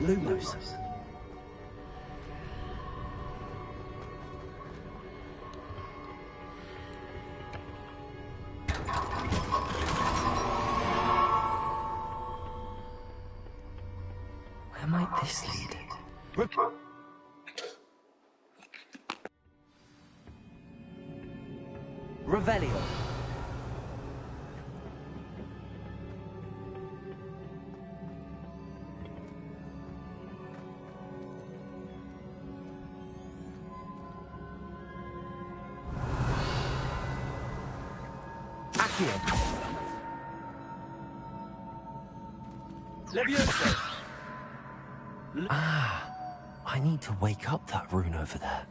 Lumos. Where might this lead? Revelio. Levioso. I need to wake up that rune over there.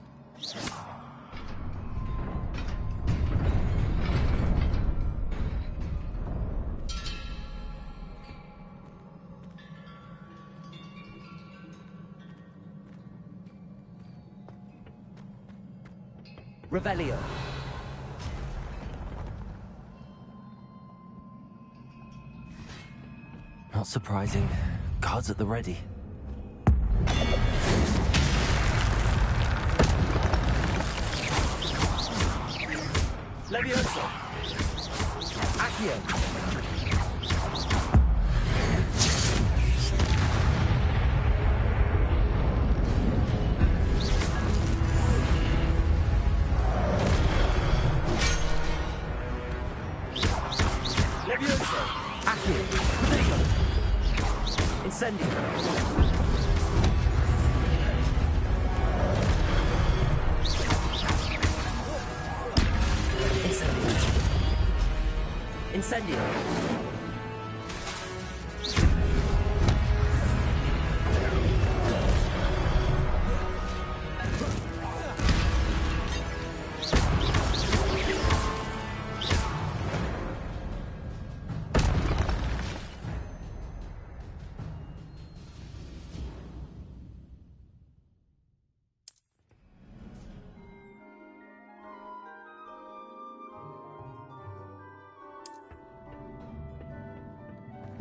Revelio. Not surprising. Guards at the ready. Levioso. Accio. Levioso. Accio. Prego. Incendio. Incendio.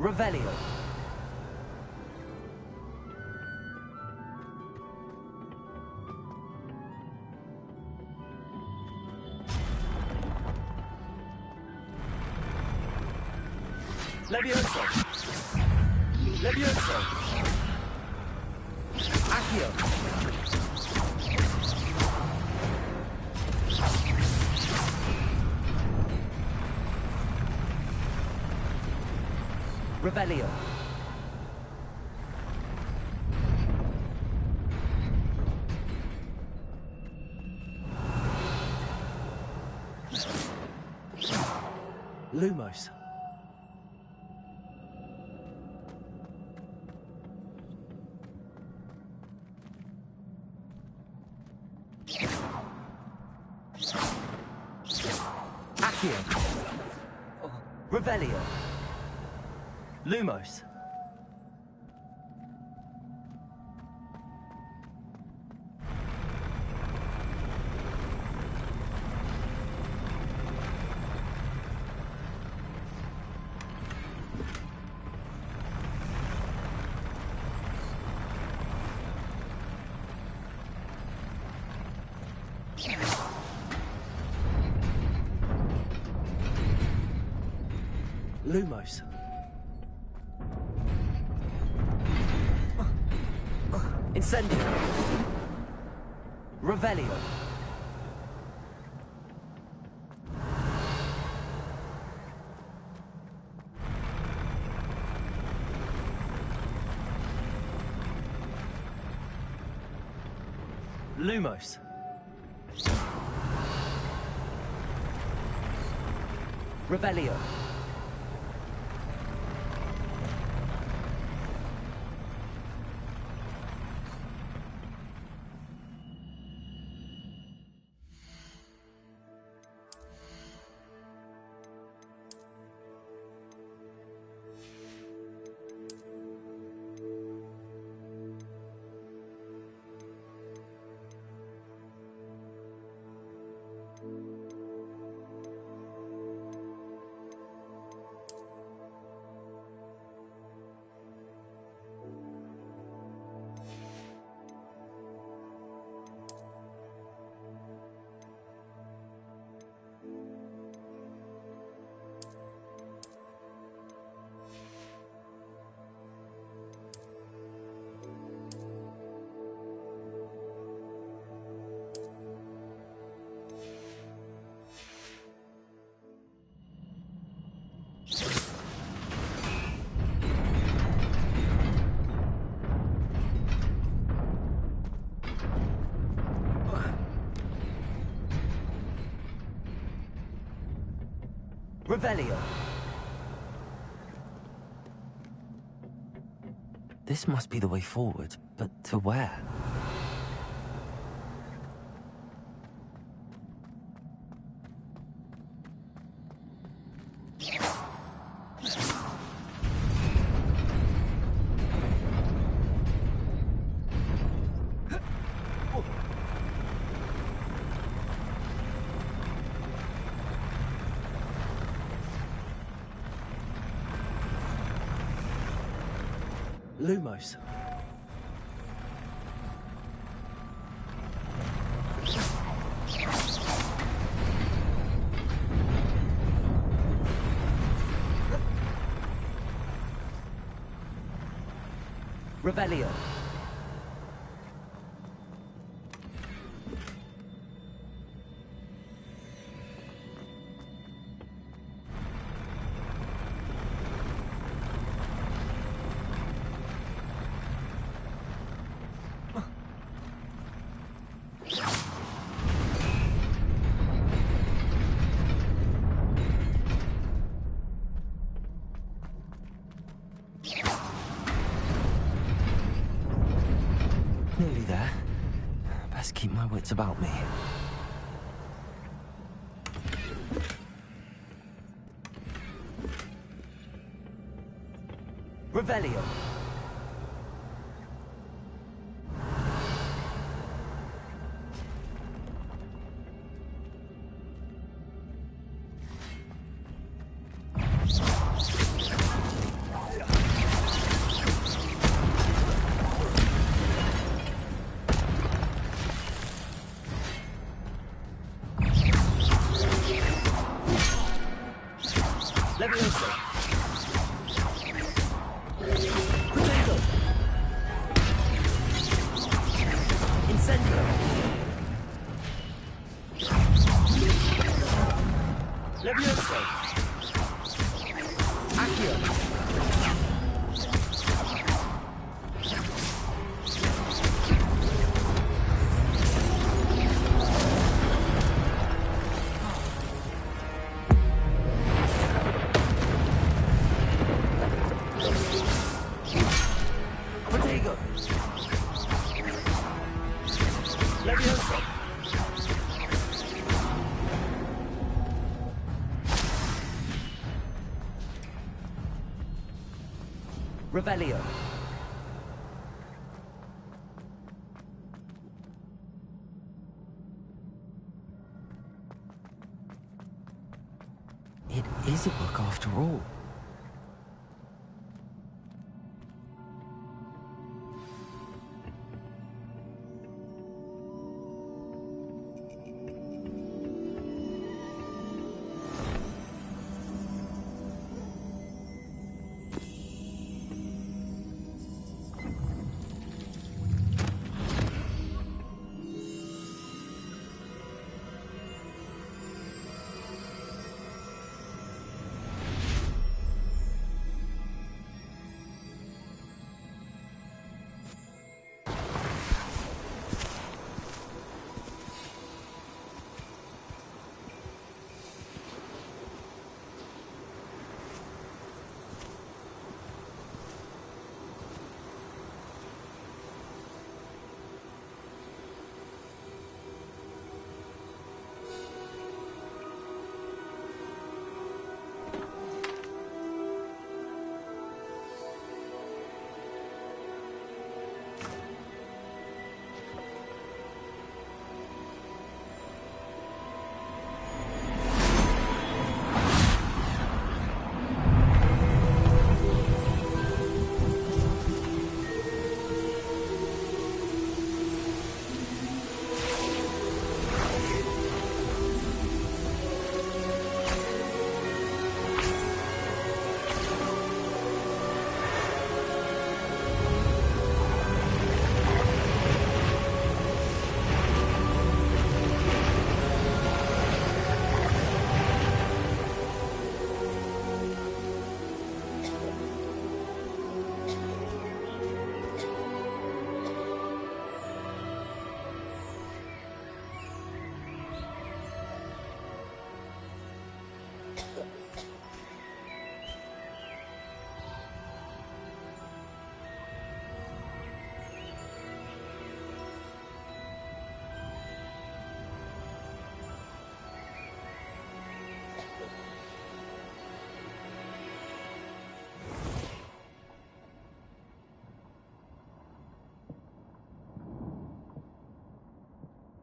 Revelio. Levioso. Levioso. Accio. Revelio. Lumos. Accio. Revelio. Lumos. Lumos. Incendio. Revelio. Lumos. Revelio. Revelio. This must be the way forward, but to where? Lumos. Revelio. Nearly there. Best keep my wits about me. Revelio. Levioso. Potato. Incendio. Levioso. Accio. Potato. Levioso. Revelio. It is a book after all.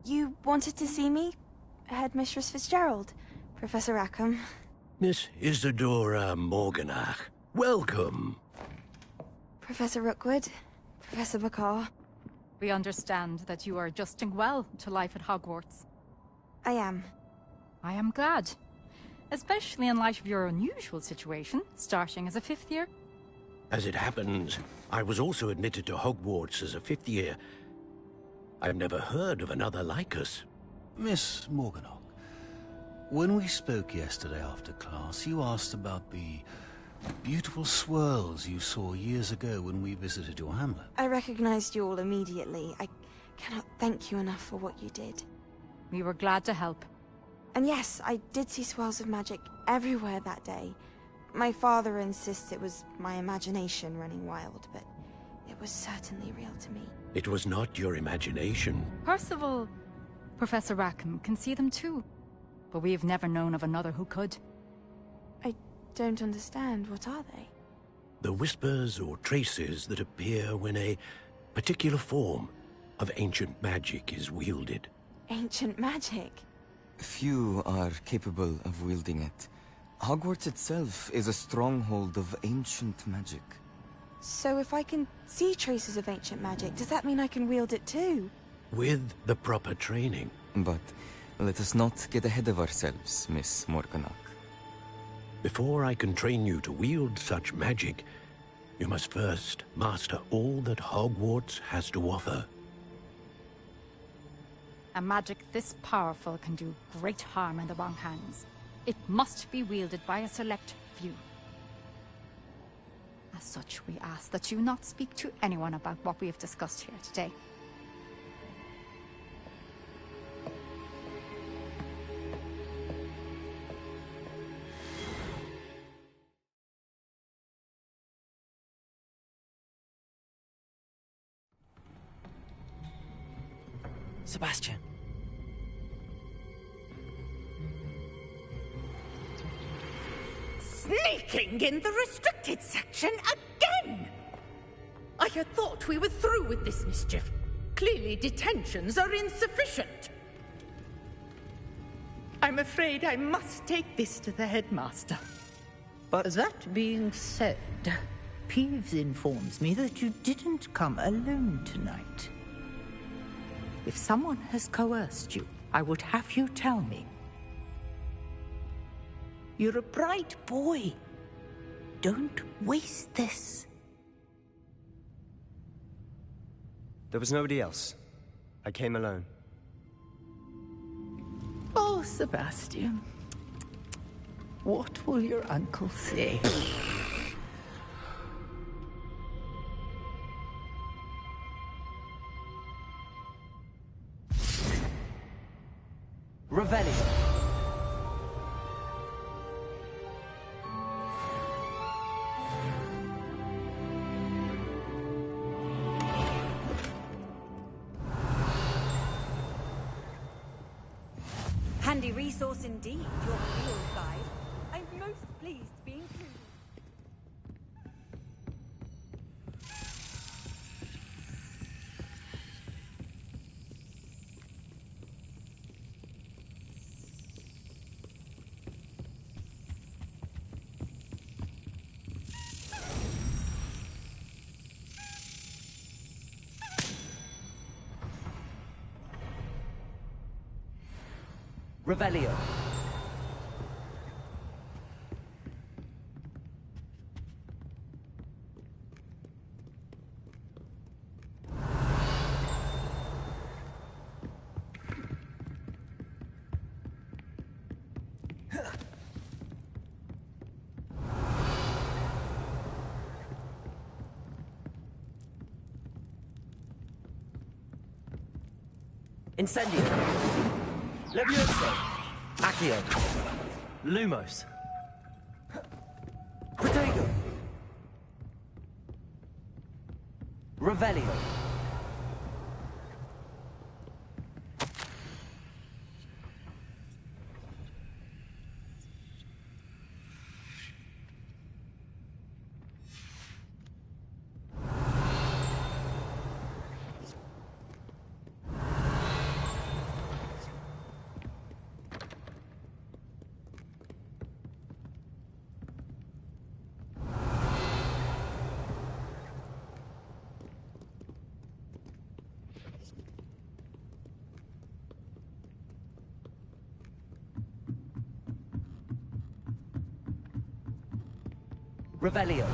You wanted to see me? Headmistress Fitzgerald, Professor Rackham. Miss Isadora Morganach, welcome. Professor Rookwood, Professor Bakar. We understand that you are adjusting well to life at Hogwarts. I am. I am glad. Especially in light of your unusual situation, starting as a 5th year. As it happens, I was also admitted to Hogwarts as a 5th year. I've never heard of another like us. Miss Morganach, when we spoke yesterday after class, you asked about the beautiful swirls you saw years ago when we visited your hamlet. I recognized you all immediately. I cannot thank you enough for what you did. We were glad to help. And yes, I did see swirls of magic everywhere that day. My father insists it was my imagination running wild, but it was certainly real to me. It was not your imagination. Percival, Professor Rackham can see them too. But we have never known of another who could. I don't understand. What are they? The whispers or traces that appear when a particular form of ancient magic is wielded. Ancient magic? Few are capable of wielding it. Hogwarts itself is a stronghold of ancient magic. So if I can see traces of ancient magic, does that mean I can wield it too? With the proper training. But let us not get ahead of ourselves, Miss Morganach. Before I can train you to wield such magic, you must first master all that Hogwarts has to offer. A magic this powerful can do great harm in the wrong hands. It must be wielded by a select few. As such, we ask that you not speak to anyone about what we have discussed here today. Sebastian. Sneaking in the restricted section again! I had thought we were through with this mischief. Clearly detentions are insufficient. I'm afraid I must take this to the headmaster. But that being said, Peeves informs me that you didn't come alone tonight. If someone has coerced you, I would have you tell me. You're a bright boy. Don't waste this. There was nobody else. I came alone. Oh, Sebastian. What will your uncle say? Revelio. Handy resource indeed, your field guide. I'm most pleased to be included. Revelio. Incendio. Levioso. Accio. Lumos. Protego. Revelio. Revelio.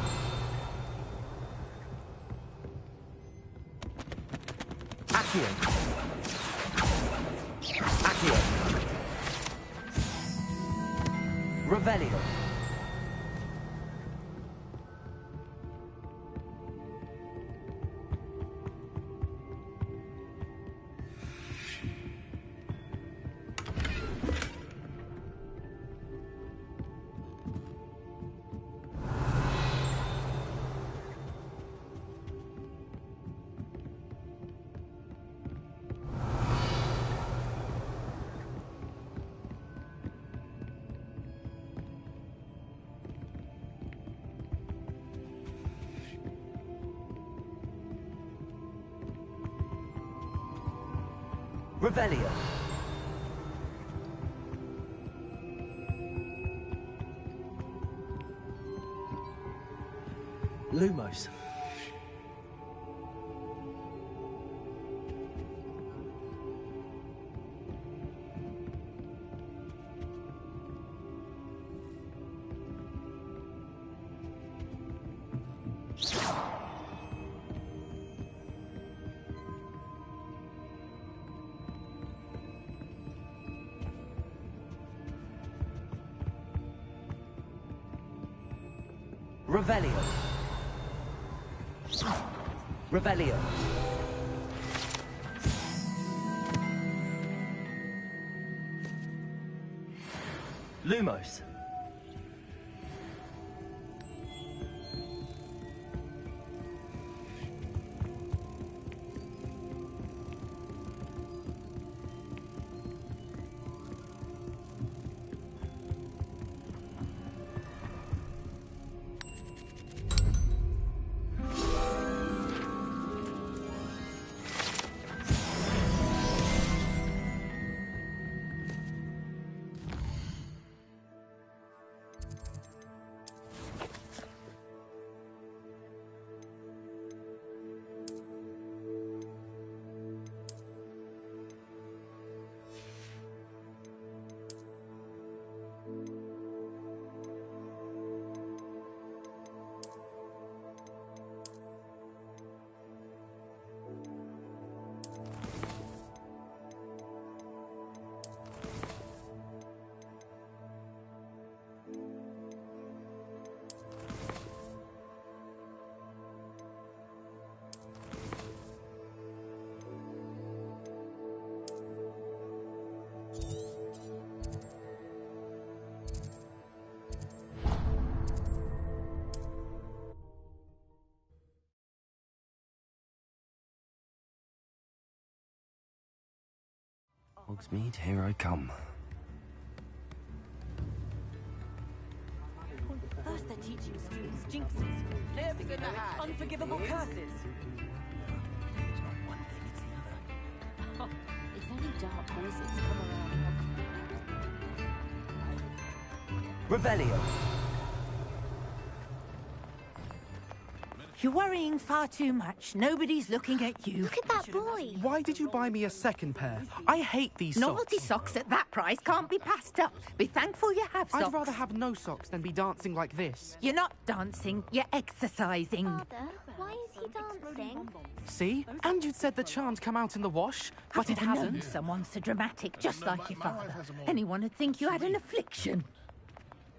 Accio. Accio. Revelio. Revelio. Lumos. Revelio. Revelio. Lumos. Hogsmeade, here I come. First they're teaching students jinxes. Next thing you know, it's unforgivable curses. It's not one thing, it's the other. If any dark voices come around... Revelio. You're worrying far too much. Nobody's looking at you. Look at that boy. Why did you buy me a second pair? I hate these Novelty socks. socks at that price can't be passed up. Be thankful you have socks. I'd rather have no socks than be dancing like this. You're not dancing, you're exercising. Father, why is he dancing? See? And you'd said the charm's come out in the wash, but it I've known hasn't. someone so dramatic, just like your father. Anyone would think you had an affliction.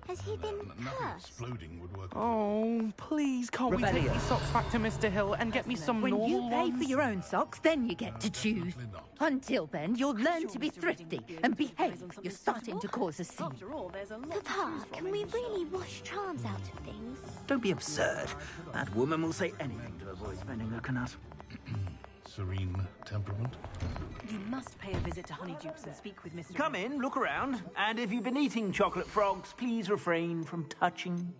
Has he been cursed? Exploding would work. Oh, please, can't we take Revelio. these socks back to Mr. Hill and get me some When normal you pay ones? for your own socks, then you get to choose. Until then, you'll learn to be thrifty and behave. You're starting to cause a scene. Papa, can we really wash charms out of things? Don't be absurd. That woman will say anything to avoid spending her canut. Serene temperament. You must pay a visit to Honeydukes and speak with Mr. Come in, look around, and if you've been eating chocolate frogs, please refrain from touching.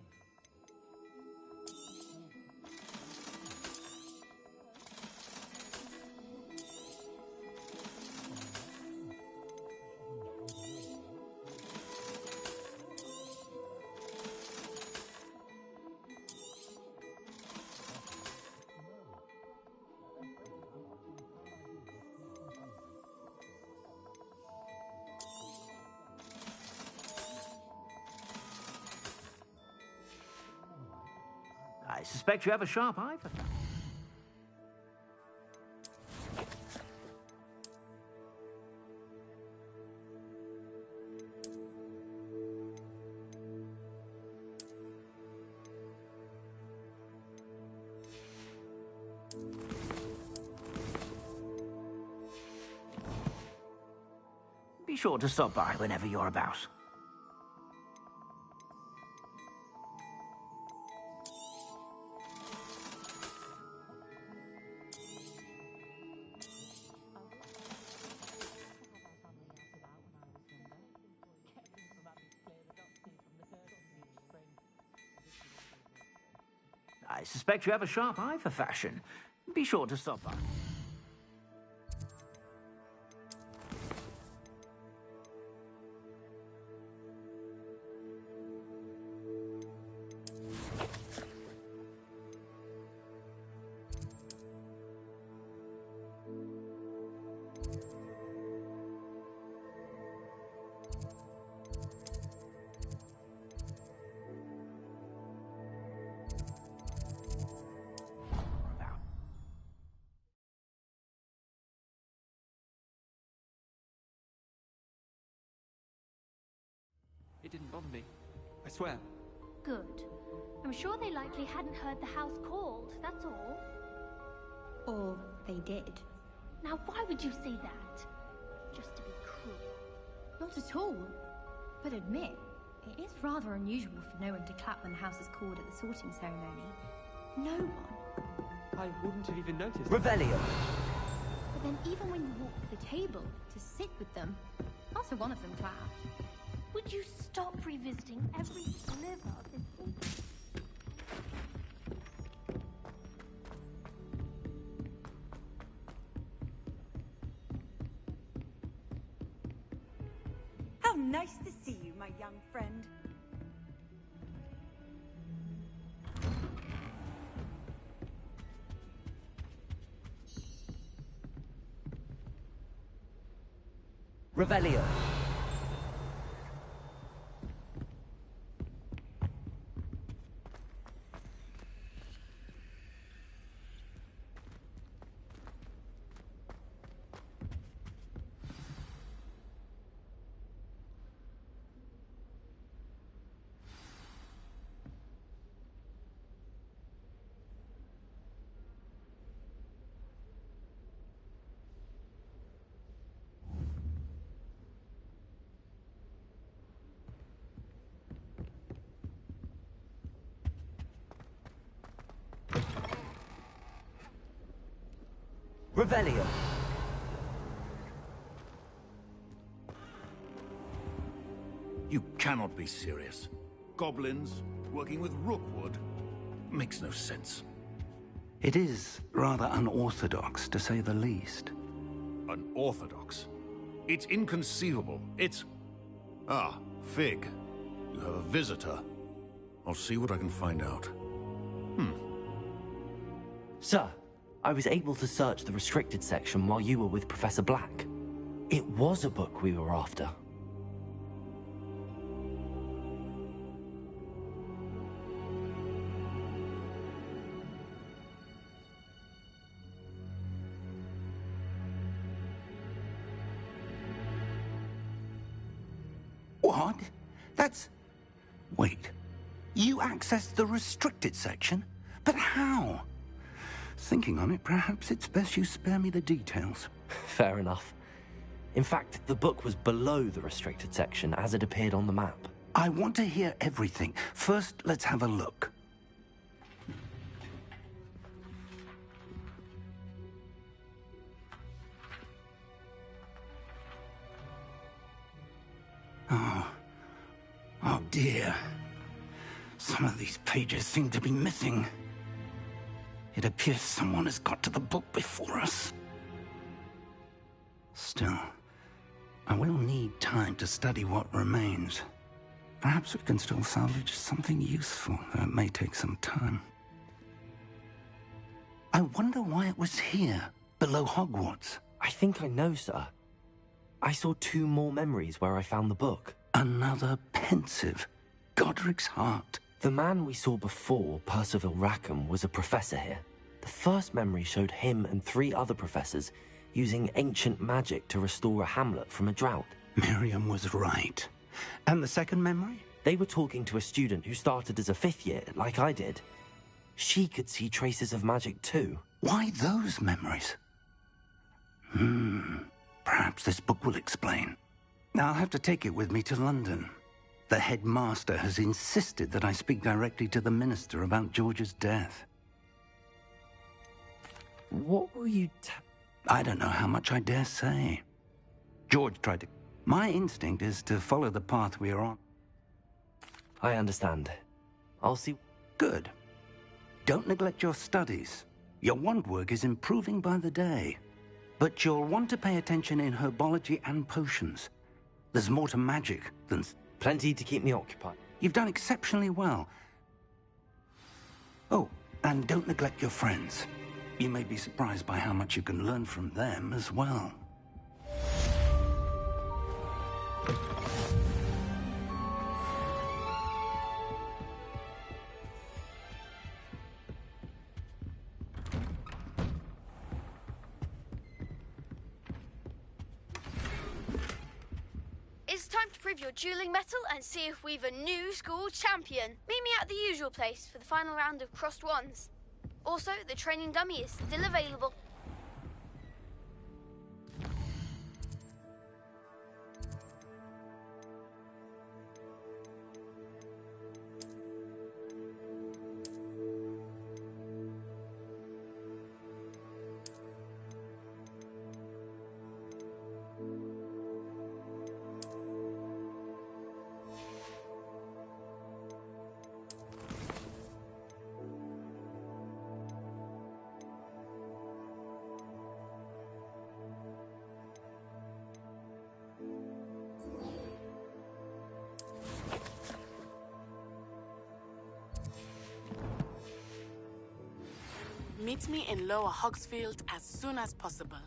I suspect you have a sharp eye for that. Be sure to stop by whenever you're about. I suspect you have a sharp eye for fashion. Be sure to stop by. It didn't bother me. I swear. Good. I'm sure they likely hadn't heard the house called, that's all. Or they did. Now why would you say that? Just to be cruel. Not at all. But admit, it is rather unusual for no one to clap when the house is called at the sorting ceremony. No one. I wouldn't have even noticed. Revelio. But then even when you walk to the table to sit with them, not a one of them clapped. Would you stop revisiting every sliver of this? How nice to see you, my young friend. Revelio. Revelio. You cannot be serious. Goblins working with Rookwood makes no sense. It is rather unorthodox, to say the least. Unorthodox? It's inconceivable. It's... Ah, Fig. You have a visitor. I'll see what I can find out. Sir, I was able to search the restricted section while you were with Professor Black. It was a book we were after. What? That's... Wait. You accessed the restricted section? But how? Thinking on it, perhaps it's best you spare me the details. Fair enough. In fact, the book was below the restricted section as it appeared on the map. I want to hear everything. First, let's have a look. Oh dear. Some of these pages seem to be missing. It appears someone has got to the book before us. Still, I will need time to study what remains. Perhaps we can still salvage something useful, though it may take some time. I wonder why it was here, below Hogwarts. I think I know, sir. I saw 2 more memories where I found the book. Another pensive. Godric's heart. The man we saw before, Percival Rackham, was a professor here. The first memory showed him and 3 other professors using ancient magic to restore a hamlet from a drought. Miriam was right. And the second memory? They were talking to a student who started as a 5th year, like I did. She could see traces of magic too. Why those memories? Perhaps this book will explain. I'll have to take it with me to London. The headmaster has insisted that I speak directly to the minister about George's death. What will you I don't know how much I dare say. George tried to... My instinct is to follow the path we are on. I understand. I'll see... Good. Don't neglect your studies. Your wand work is improving by the day. But you'll want to pay attention in herbology and potions. There's more to magic than... Plenty to keep me occupied. You've done exceptionally well. Oh, and don't neglect your friends. You may be surprised by how much you can learn from them as well. It's time to prove your dueling mettle and see if we've a new school champion. Meet me at the usual place for the final round of crossed wands. Also, the training dummy is still available. Meet me in Lower Hogsfield as soon as possible.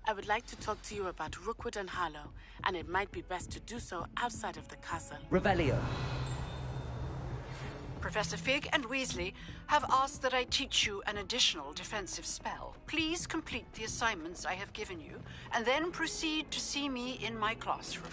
I would like to talk to you about Rookwood and Harlow, and it might be best to do so outside of the castle. Revelio. Professor Fig and Weasley have asked that I teach you an additional defensive spell. Please complete the assignments I have given you, and then proceed to see me in my classroom.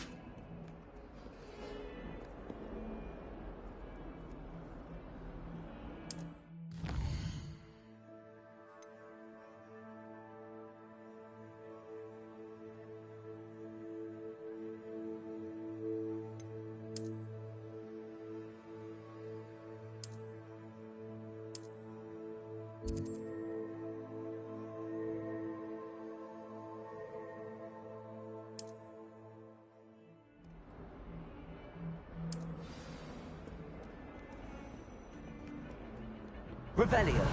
Revelio.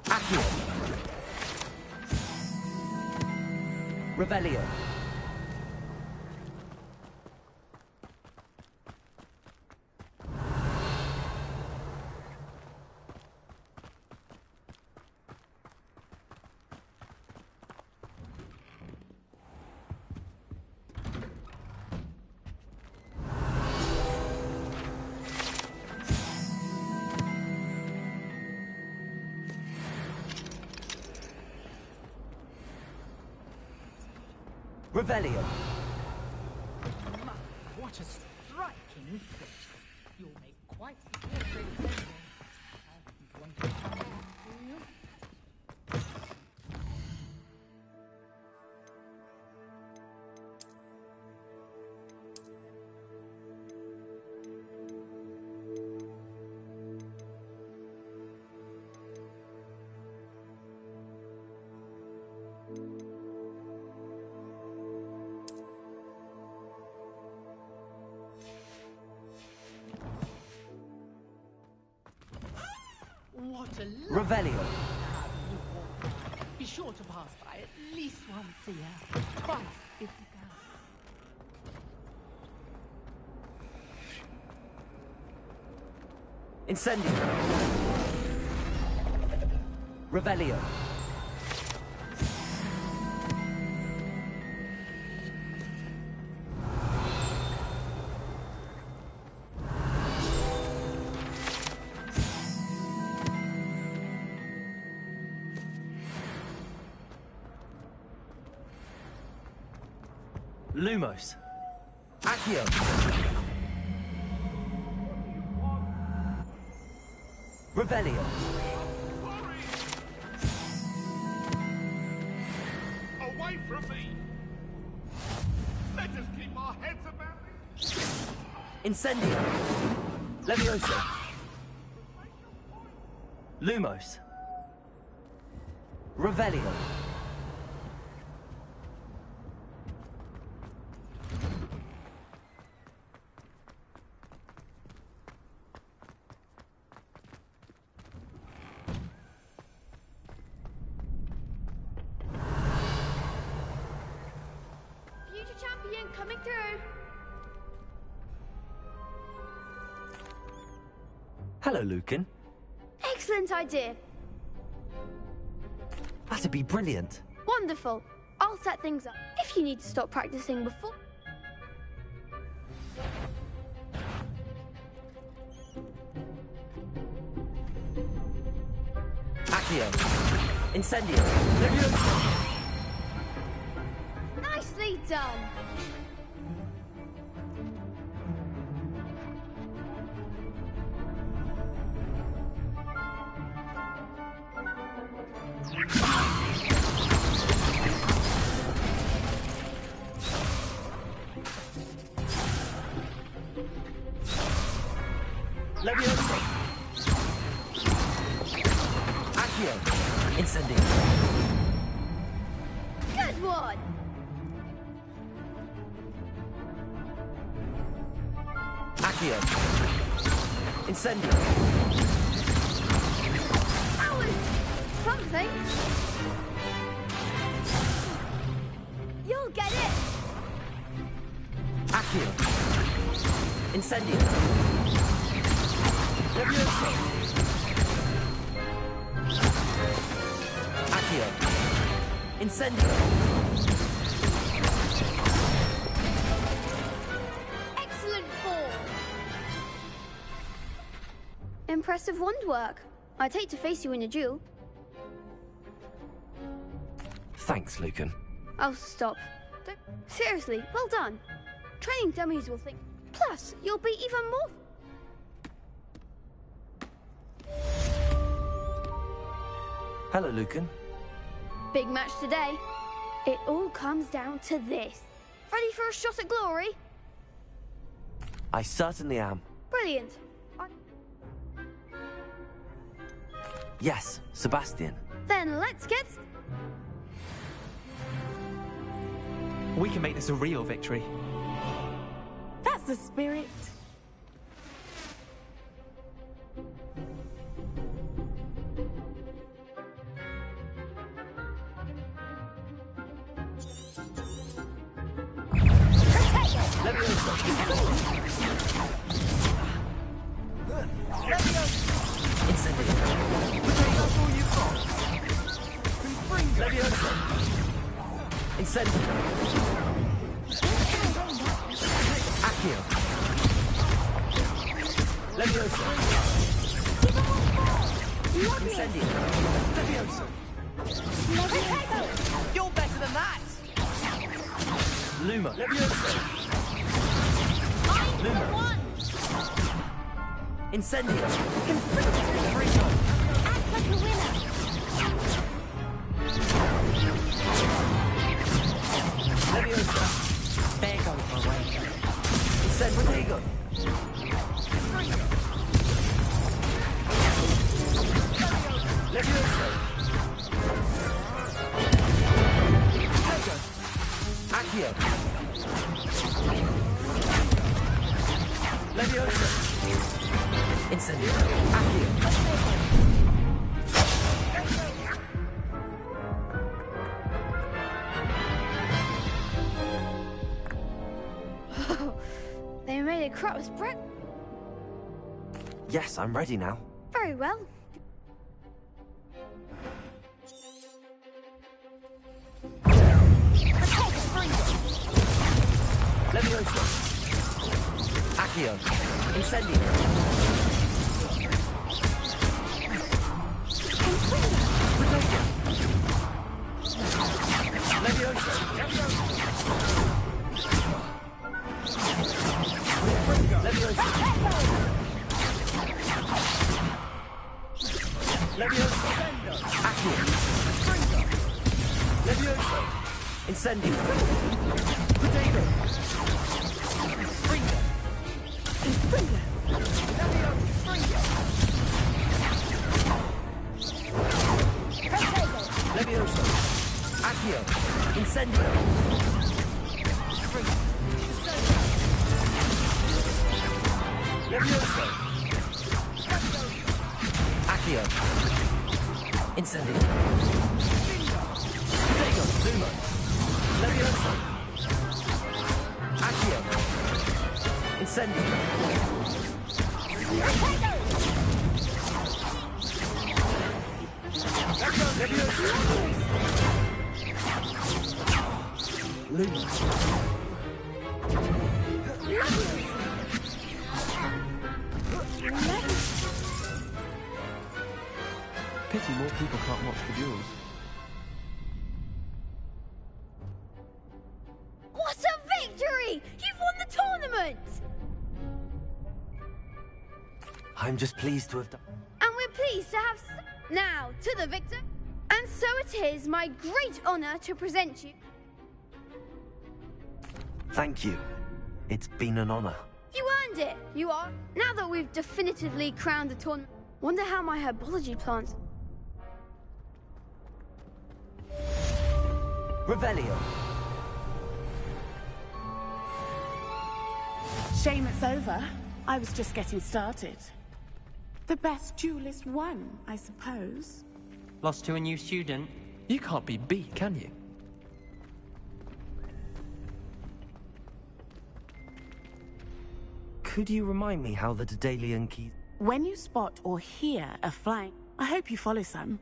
Accio. Revelio. Revelio. What a striking face. You'll make quite the portrait. I want to find it for you. What a Revelio. Be sure to pass by at least once a year. Twice if you can. Incendio. Revelio. Lumos. Accio. Revelio. Away from me! Let us keep our heads about it! Incendio. Levioso. Lumos. Revelio. Future champion coming through. Hello, Lucan. Excellent idea. That'd be brilliant. Wonderful. I'll set things up. If you need to stop practicing before... Accio. Incendio. Levioso. Nicely done. Levioso. Accio. Incendio. Good one. Accio. Incendio. That was something. You'll get it. Accio. Incendio. Levioso. Accio. Incendio. Excellent form. Impressive wand work. I'd hate to face you in a duel. Thanks, Lucan. Oh, stop. Seriously, well done. Training dummies will think. Plus, you'll be even more... Hello, Lucan. Big match today. It all comes down to this. Ready for a shot at glory? I certainly am. Brilliant. Yes, Sebastian. Then let's get... We can make this a real victory. That's the spirit. Incendio. Accio. Levioso. Incendio. Levioso. You're better than that! Luma. Levioso. Luma. Incendio. Act like a winner. Leviosa. There goes my way. Incendio. Leviosa. Accio. Leviosa. Incendio. Accio. clear crops, Brett. Yes, I'm ready now. Very well. Levioso. Accio. Incendio. Levioso. Levioso. Levioso. Accio. Levioso. Incendio. Potato. Springa. Springa. Levioso. Accio. Incendio. Springa. Levioso. Accio. Incendio. Potato. Zuma. Levioso. Accio. Incendio. Levioso. Luma. Pity more people can't watch the duels. What a victory! You've won the tournament! I'm just pleased to have done... And we're pleased to have... Now, to the victor. And so it is my great honor to present you... Thank you. It's been an honor. You earned it! You are. Now that we've definitively crowned the tournament, wonder how my herbology plants... Revelio. Shame it's over. I was just getting started. The best duelist won, I suppose. Lost to a new student? You can't be beat, can you? Could you remind me how the Daedalian keys... When you spot or hear a flying, I hope you follow some.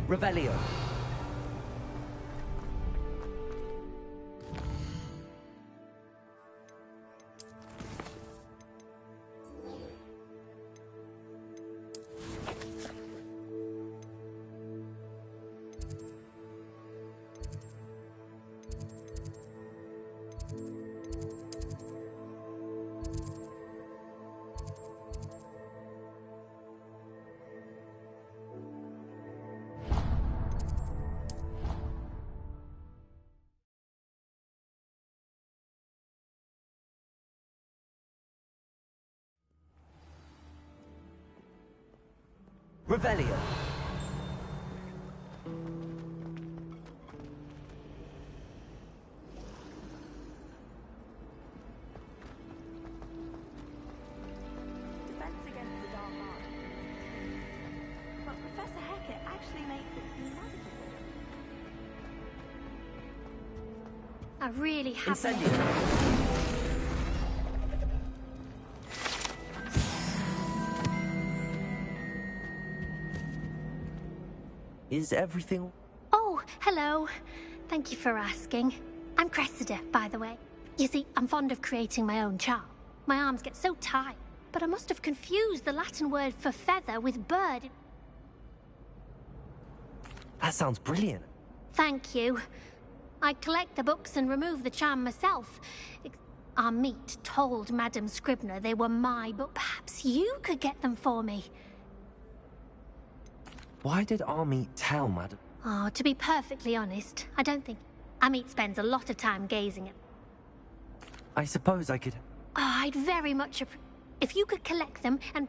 Revelio. Revelio. Defense against the dark art. But Professor Hecat actually makes it manageable. I really have. Is everything... Oh, hello. Thank you for asking. I'm Cressida, by the way. You see, I'm fond of creating my own charm. My arms get so tight, but I must have confused the Latin word for feather with bird. That sounds brilliant. Thank you. I collect the books and remove the charm myself. Our meet told Madame Scribner they were my book. Perhaps you could get them for me. Why did Army tell Madam? Oh, to be perfectly honest, I don't think... Amit spends a lot of time gazing at... I suppose I could... Oh, I'd very much if you could collect them and...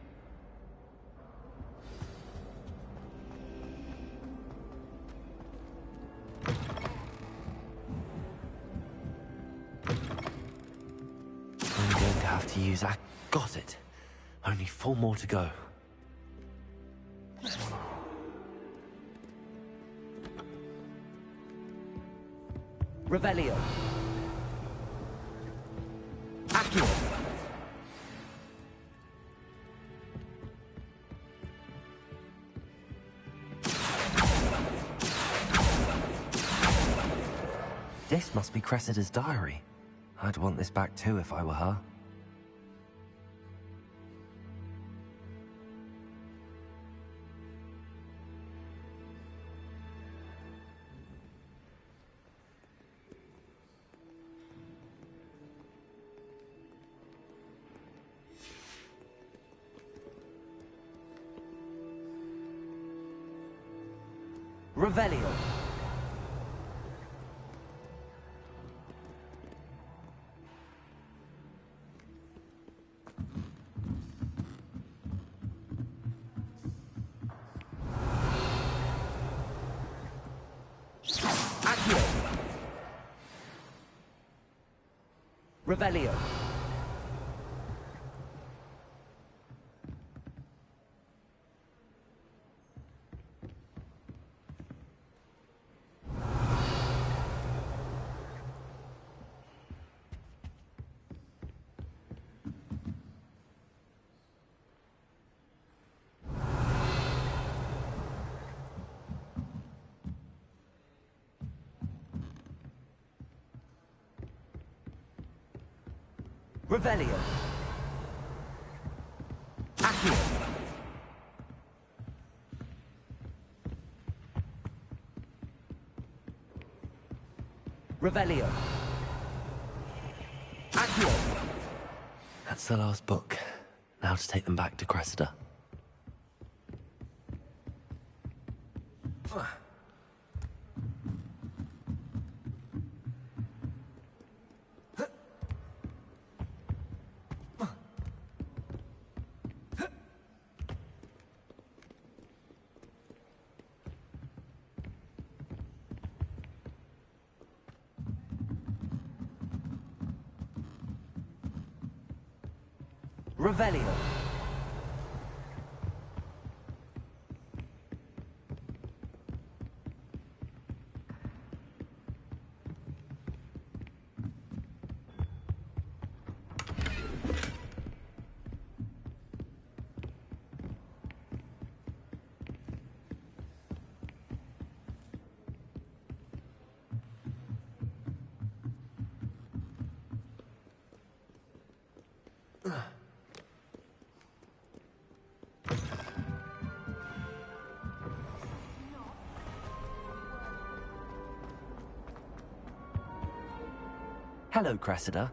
I'm going to have to use that. Got it. Only 4 more to go. Revelio. Accio. This must be Cressida's diary. I'd want this back too if I were her. Revelio. Accio. Revelio. Revelio. Accio. Revelio. Accio. That's the last book. Now to take them back to Cressida. Revelio. Hello, Cressida.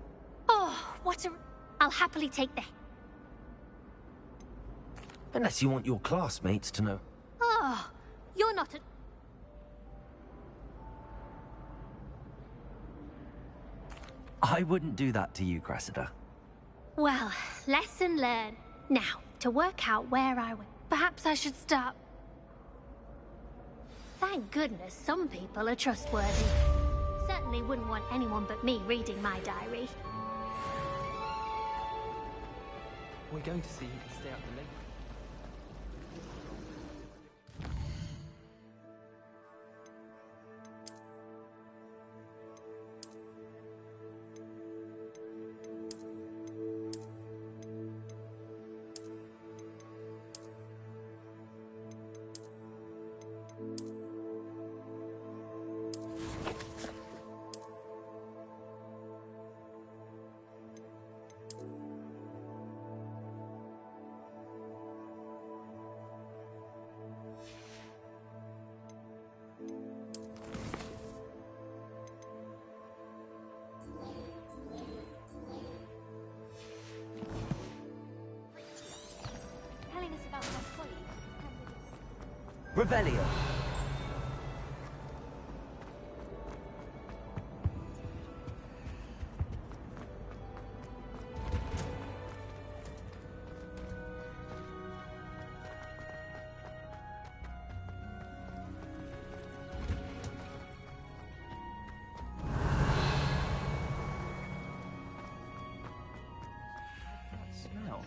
Oh, what a... I'll happily take the... Unless you want your classmates to know. Oh, you're not a... I wouldn't do that to you, Cressida. Well, lesson learned. Now, to work out where I went. Perhaps I should start... Thank goodness some people are trustworthy. Certainly wouldn't want anyone but me reading my diary. We're going to see you can stay up late. Revelio. Smell.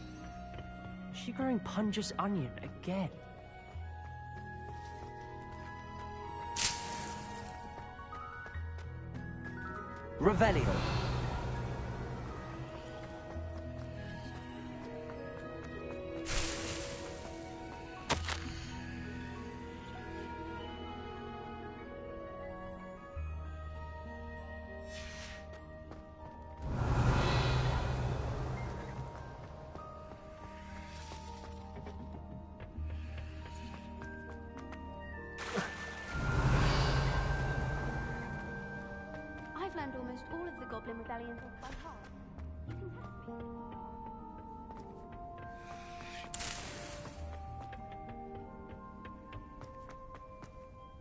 Is she growing Punja's onion again? Revelio. I've learned almost all of the Goblin Rebellions off by heart. You can test me.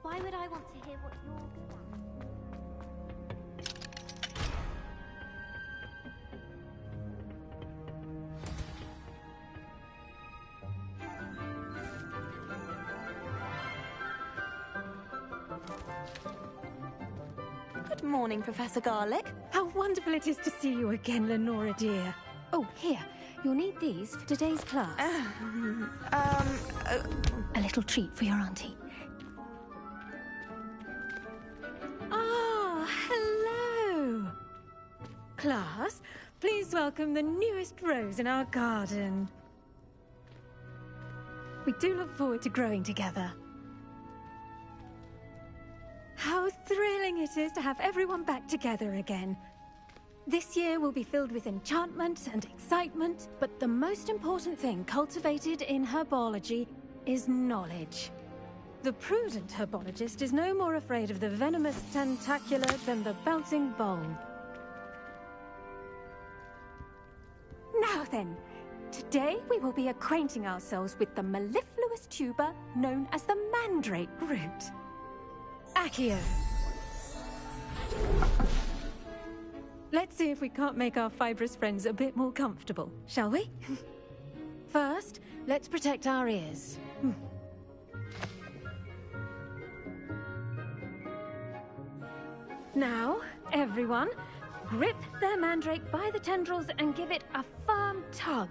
Why would I want to hear what you're good at? Good morning, Professor Garlick. How wonderful it is to see you again, Lenora dear. Oh, here. You'll need these for today's class. A little treat for your auntie. Ah, hello. Class, please welcome the newest rose in our garden. We do look forward to growing together. How thrilling it is to have everyone back together again. This year will be filled with enchantment and excitement, but the most important thing cultivated in herbology is knowledge. The prudent herbologist is no more afraid of the venomous tentacula than the bouncing bulb. Now then, today we will be acquainting ourselves with the mellifluous tuber known as the mandrake root. Accio. Let's see if we can't make our fibrous friends a bit more comfortable, shall we? First, let's protect our ears. Now, everyone, grip their mandrake by the tendrils and give it a firm tug.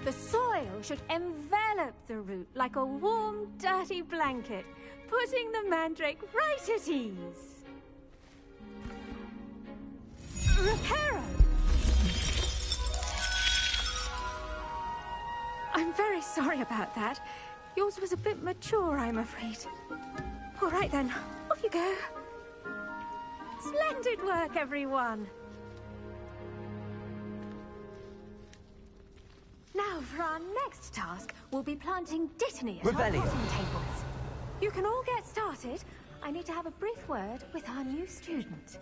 The soil should envelop the root like a warm, dirty blanket, putting the mandrake right at ease. Reparo! I'm very sorry about that. Yours was a bit mature, I'm afraid. All right then, off you go. Splendid work, everyone. Now, for our next task, we'll be planting dittany at our Revelio. potting tables. You can all get started. I need to have a brief word with our new student.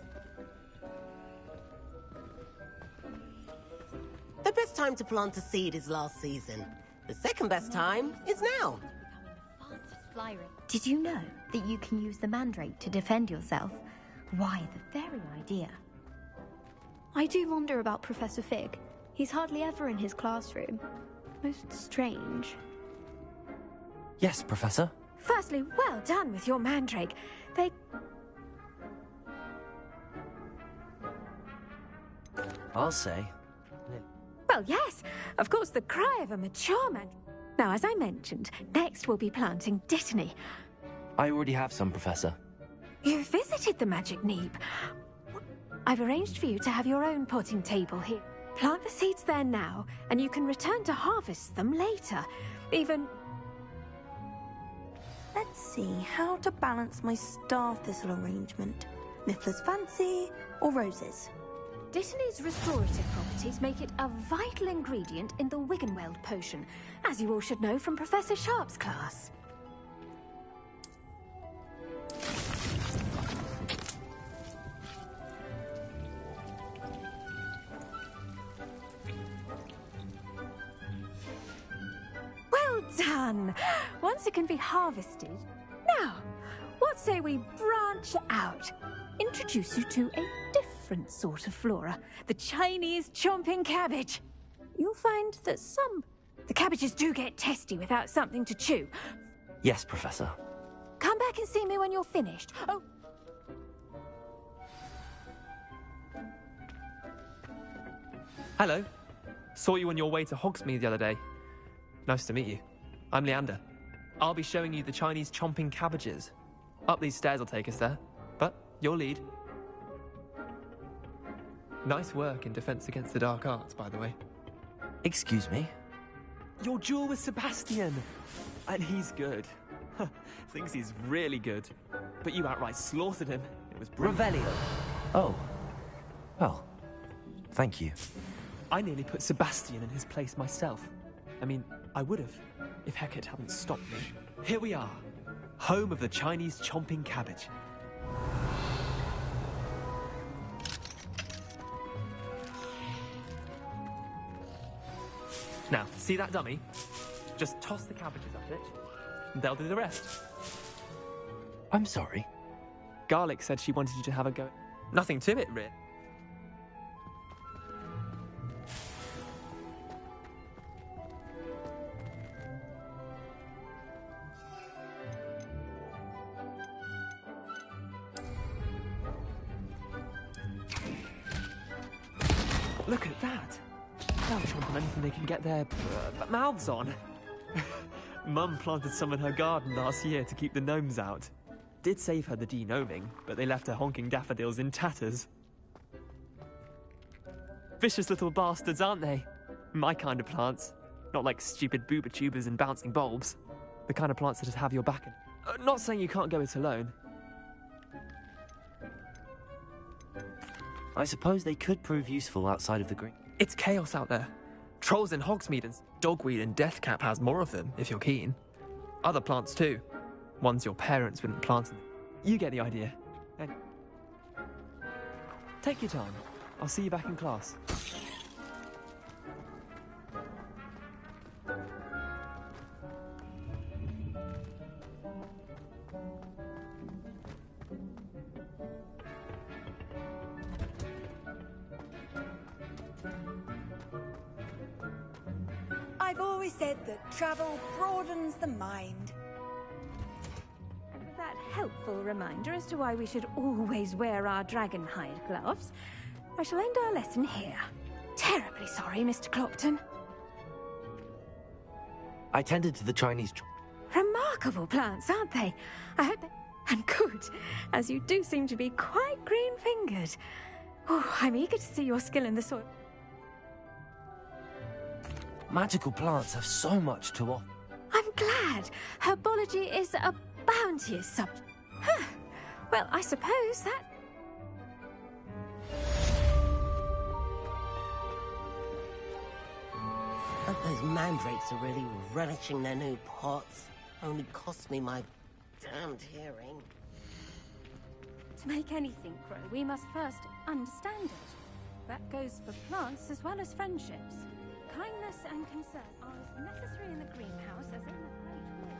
The best time to plant a seed is last season. The second best time is now. Did you know that you can use the mandrake to defend yourself? Why, the very idea. I do wonder about Professor Fig. He's hardly ever in his classroom. Most strange. Yes, Professor. Firstly, well done with your mandrake. I'll say. Well, yes, of course, the cry of a mature man. Now, as I mentioned, next we'll be planting dittany. I already have some, Professor. You visited the Magic Neep. I've arranged for you to have your own potting table here. Plant the seeds there now, and you can return to harvest them later. Even... Let's see how to balance my star thistle arrangement. Niffler's fancy or roses? Dittany's restorative properties make it a vital ingredient in the Wiggenweld potion, as you all should know from Professor Sharp's class. Well done! Once it can be harvested. Now, what say we branch out? Introduce you to a different sort of flora, the Chinese chomping cabbage. You'll find that the cabbages do get testy without something to chew. Yes, Professor. Come back and see me when you're finished. Oh. Hello. Saw you on your way to Hogsmeade the other day. Nice to meet you. I'm Leander. I'll be showing you the Chinese chomping cabbages. Up these stairs will take us there, but your lead. Nice work in Defense Against the Dark Arts, by the way. Excuse me? Your duel with Sebastian! And he's good. Thinks he's really good. But you outright slaughtered him. It was brilliant. Revelio. Oh. Well, thank you. I nearly put Sebastian in his place myself. I mean, I would have, if Hecate hadn't stopped me. Here we are, home of the Chinese chomping cabbage. Now, see that dummy? Just toss the cabbages at it, and they'll do the rest. I'm sorry. Garlic said she wanted you to have a go. Nothing to it, really. Look at that! They'll chomp on anything they can get their mouths on. Mum planted some in her garden last year to keep the gnomes out. Did save her the de-gnoming, but they left her honking daffodils in tatters. Vicious little bastards, aren't they? My kind of plants. Not like stupid booba tubers and bouncing bulbs. The kind of plants that just have your back. Not saying you can't go it alone. I suppose they could prove useful outside of the green. It's chaos out there. Trolls in Hogsmeade and dogweed and deathcap has more of them, if you're keen. Other plants too. Ones your parents wouldn't plant. You get the idea. Anyway. Take your time. I'll see you back in class. I've always said that travel broadens the mind. And with that helpful reminder as to why we should always wear our dragon hide gloves, I shall end our lesson here. Terribly sorry, Mr. Clopton. I tended to the Chinese... Remarkable plants, aren't they? I hope... And good, as you do seem to be quite green-fingered. Oh, I'm eager to see your skill in the soil. Magical plants have so much to offer. I'm glad. Herbology is a bounteous subject. Huh. Well, I suppose that... Hope those mandrakes are really relishing their new pots. Only cost me my damned hearing. To make anything grow, we must first understand it. That goes for plants as well as friendships. Kindness and concern are as necessary in the greenhouse as in the great hall.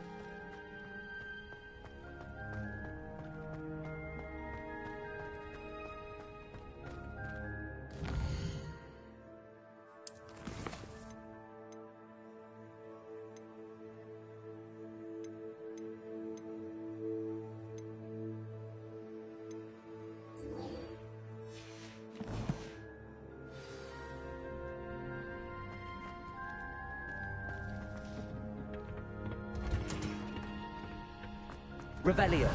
Revelio.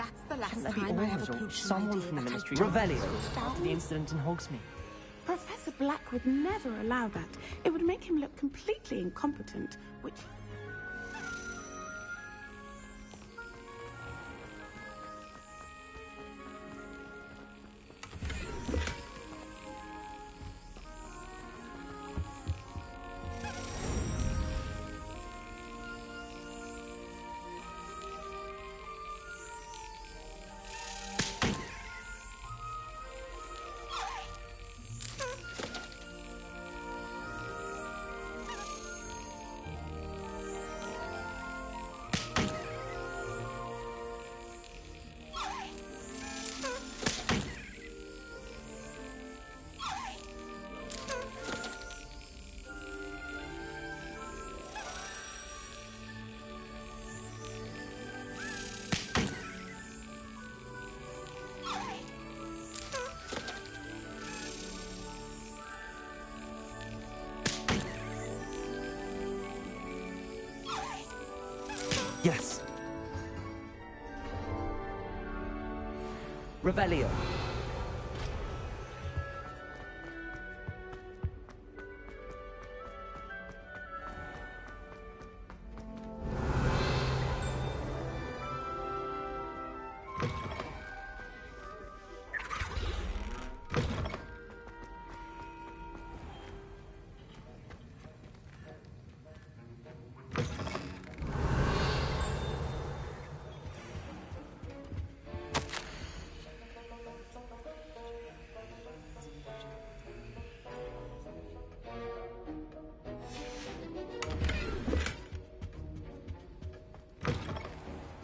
That's the last Shouldn't there be time I have orders a or potion someone idea from the that I Ministry don't Revelio. scoop down? after the incident in Hogsmeade? Professor Black would never allow that. It would make him look completely incompetent, which... Yes. Revelio.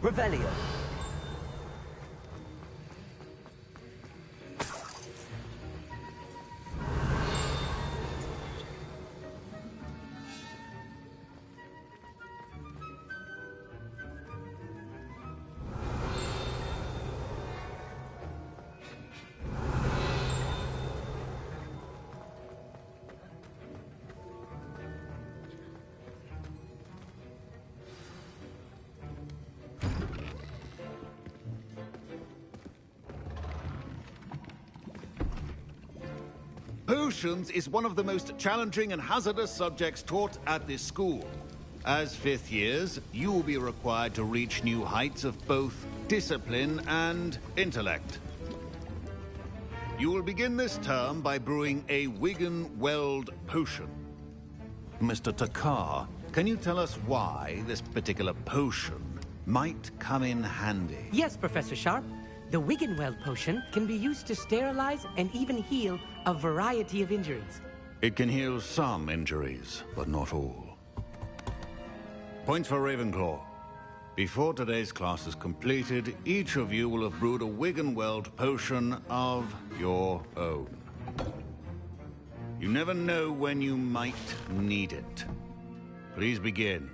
Revelio. Potions is one of the most challenging and hazardous subjects taught at this school. As fifth years, you will be required to reach new heights of both discipline and intellect. You will begin this term by brewing a Wigan-Weld potion. Mr. Takar, can you tell us why this particular potion might come in handy? Yes, Professor Sharp. The Wiggenweld potion can be used to sterilize and even heal a variety of injuries. It can heal some injuries, but not all. Points for Ravenclaw. Before today's class is completed, each of you will have brewed a Wiggenweld potion of your own. You never know when you might need it. Please begin.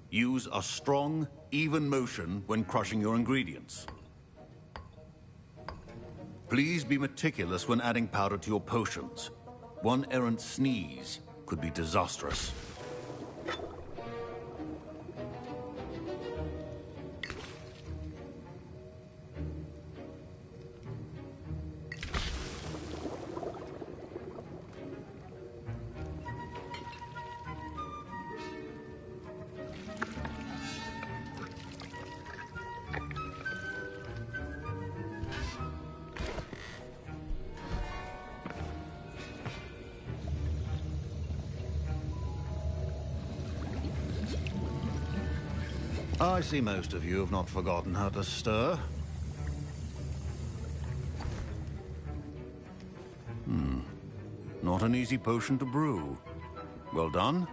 Use a strong, even motion when crushing your ingredients. Please be meticulous when adding powder to your potions. One errant sneeze could be disastrous. I see most of you have not forgotten how to stir. Not an easy potion to brew. Well done.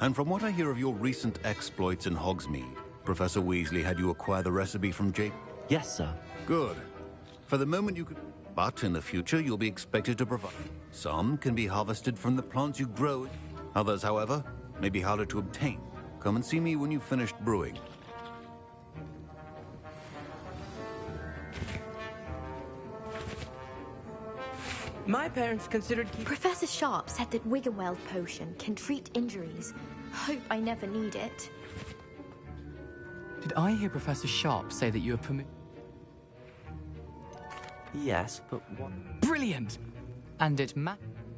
And from what I hear of your recent exploits in Hogsmeade, Professor Weasley had you acquire the recipe from Jake? Yes, sir. Good. For the moment you could... But in the future, you'll be expected to provide. Some can be harvested from the plants you grow. Others, however, may be harder to obtain. Come and see me when you've finished brewing. My parents considered Professor Sharp said that Wiggenweld potion can treat injuries. Hope I never need it. Did I hear Professor Sharp say that you are Yes, but what? Brilliant! And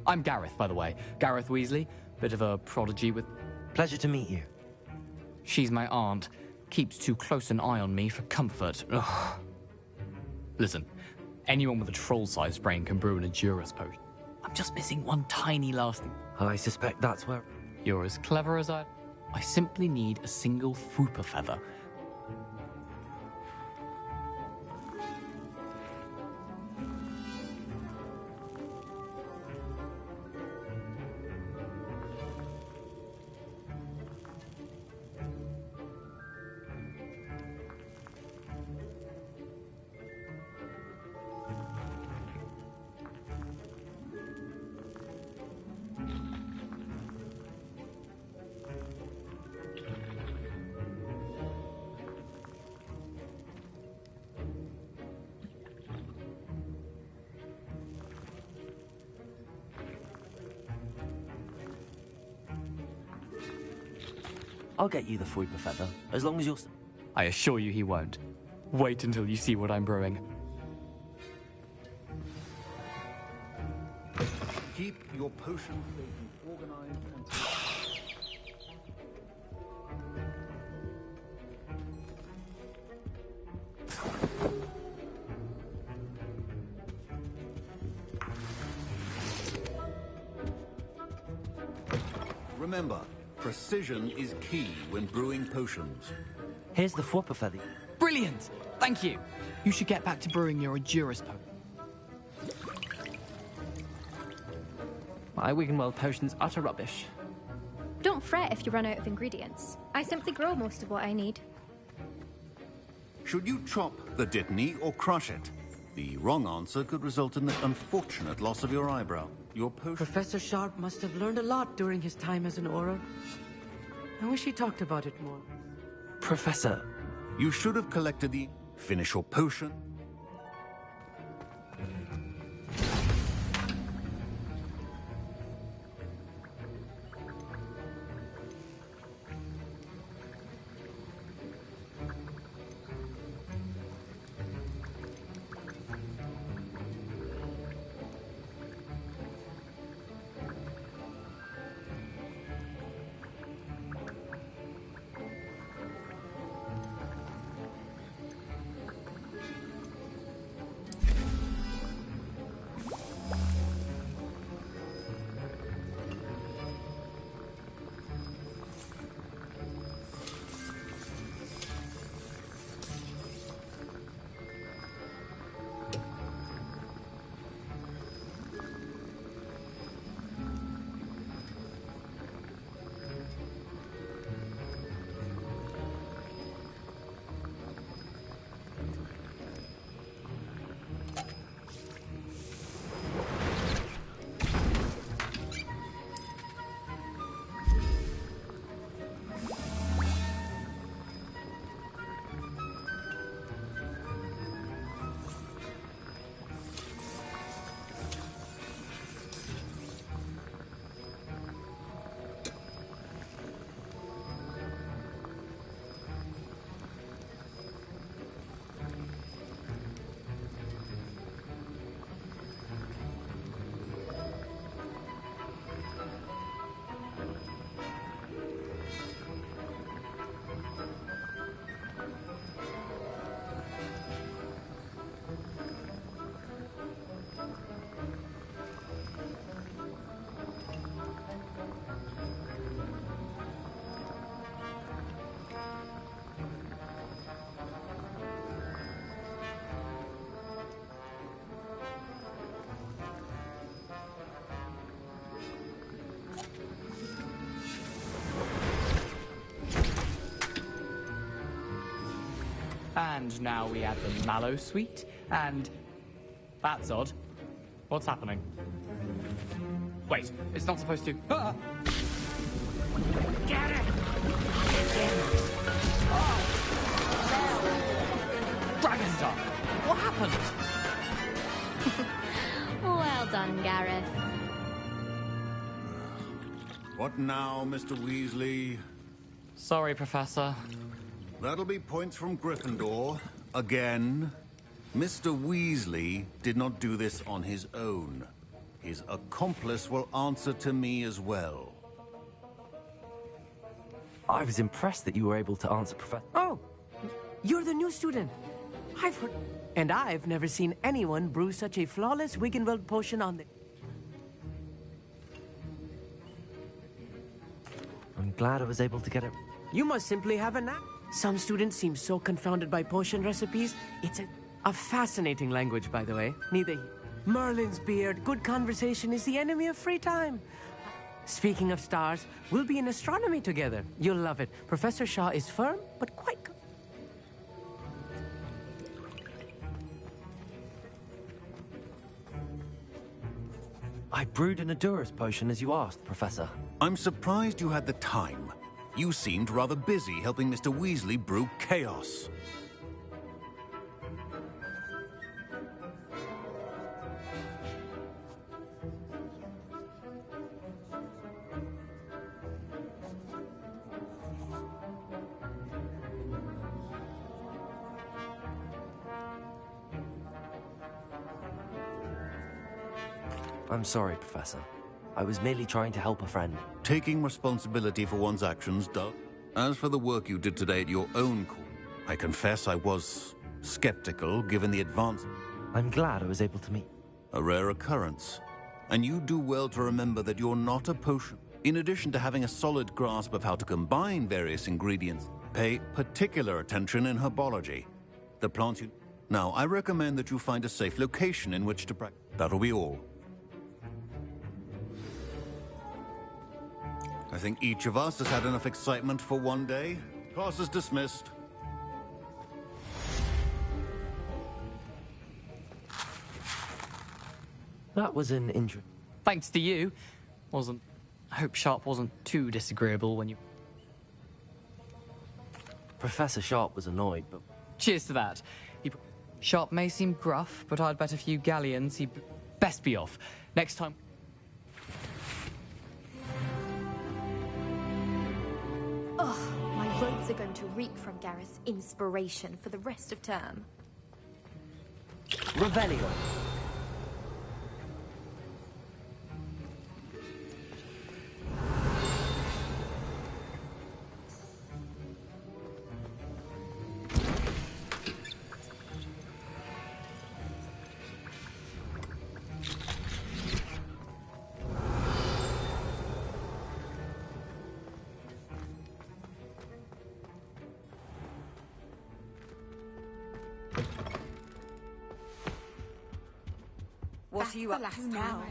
I'm Gareth, by the way. Gareth Weasley. Bit of a prodigy with... Pleasure to meet you. She's my aunt. Keeps too close an eye on me for comfort. Ugh. Listen, anyone with a troll-sized brain can brew an Endurus potion. I'm just missing one tiny last thing. I suspect that's where... You're as clever as I simply need a single Fwooper feather. I'll get you the Fwooper feather, as long as you're... I assure you he won't. Wait until you see what I'm brewing. Keep your potion stations organized and... Remember, precision is key when brewing potions. Here's the Fwooper feather. Brilliant! Thank you. You should get back to brewing your Endurus potion. My Wiggenweld potion's utter rubbish. Don't fret if you run out of ingredients. I simply grow most of what I need. Should you chop the Dittany or crush it? The wrong answer could result in the unfortunate loss of your eyebrow. Your potion... Professor Sharp must have learned a lot during his time as an Auror. I wish he talked about it more. Professor... You should have collected the... Finish your potion. And now we add the mallow sweet, and... That's odd. What's happening? Wait, it's not supposed to... Ah! Get it! Dragon Dog! What happened? Well done, Gareth. What now, Mr. Weasley? Sorry, Professor. That'll be points from Gryffindor. Again. Mr. Weasley did not do this on his own. His accomplice will answer to me as well. I was impressed that you were able to answer Professor... Oh, you're the new student. I've heard... And I've never seen anyone brew such a flawless Wiggenweld potion on the... I'm glad I was able to get it... You must simply have a knack. Some students seem so confounded by potion recipes. It's a fascinating language, by the way. Neither... Merlin's beard, good conversation is the enemy of free time. Speaking of stars, we'll be in astronomy together. You'll love it. Professor Shaw is firm, but quite... I brewed an Adurus potion as you asked, Professor. I'm surprised you had the time. You seemed rather busy helping Mr. Weasley brew chaos. I'm sorry, Professor. I was merely trying to help a friend. Taking responsibility for one's actions does. As for the work you did today at your own course, I confess I was skeptical given the advance. I'm glad I was able to meet. A rare occurrence. And you do well to remember that you're not a potion. In addition to having a solid grasp of how to combine various ingredients, pay particular attention in herbology. The plants you... Now, I recommend that you find a safe location in which to practice. That'll be all. I think each of us has had enough excitement for one day. Class is dismissed. That was an injury. Thanks to you. I hope Sharp wasn't too disagreeable when you... Professor Sharp was annoyed, but... Cheers to that. Sharp may seem gruff, but I'd bet a few galleons he'd best be off. Next time... Ugh, my robes are going to reek from Gareth's inspiration for the rest of term. Revelio. What are you up to now?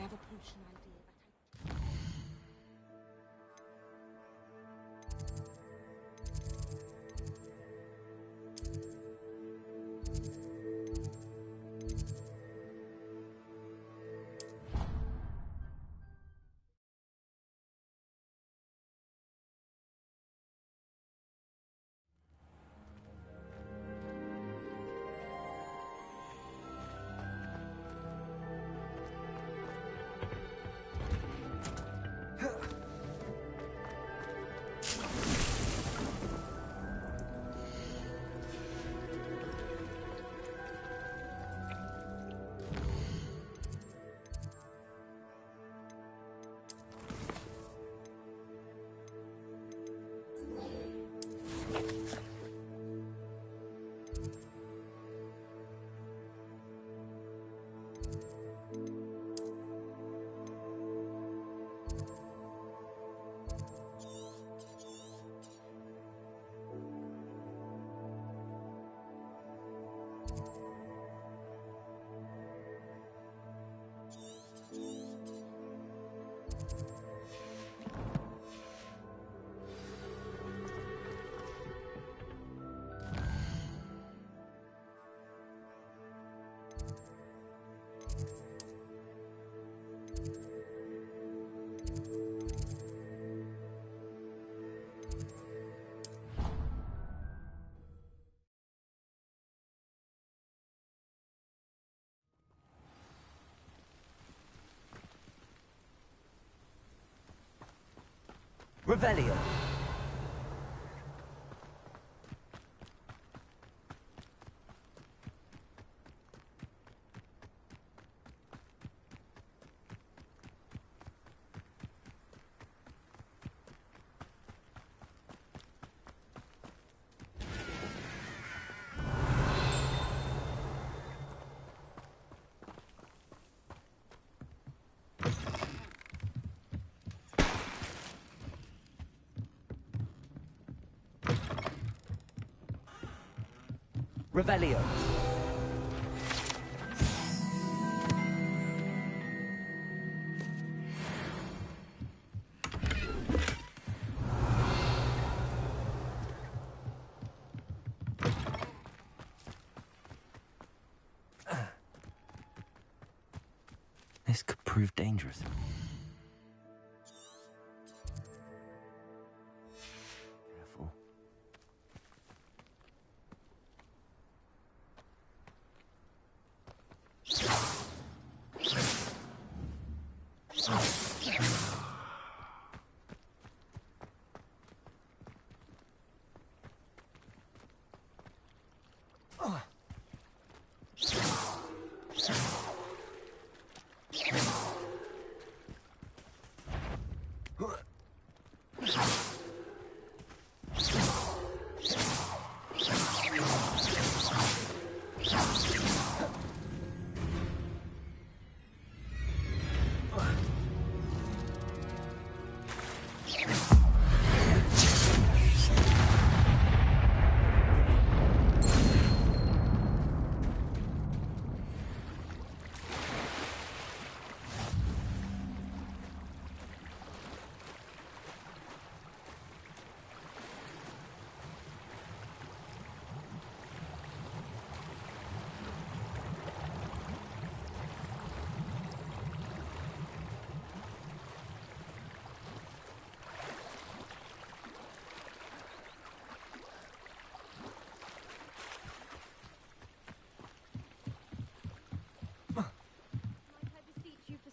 Revelio. Revelio. This could prove dangerous. Careful.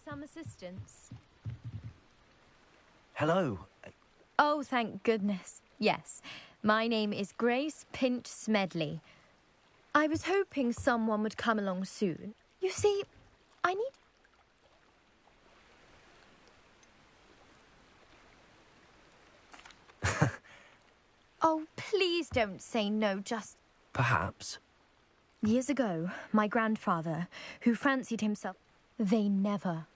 Some assistance. Hello. Oh, thank goodness. Yes, my name is Grace Pinch Smedley. I was hoping someone would come along soon. You see, I need... Oh, please don't say no, just... Perhaps. Years ago, my grandfather, who fancied himself... They never...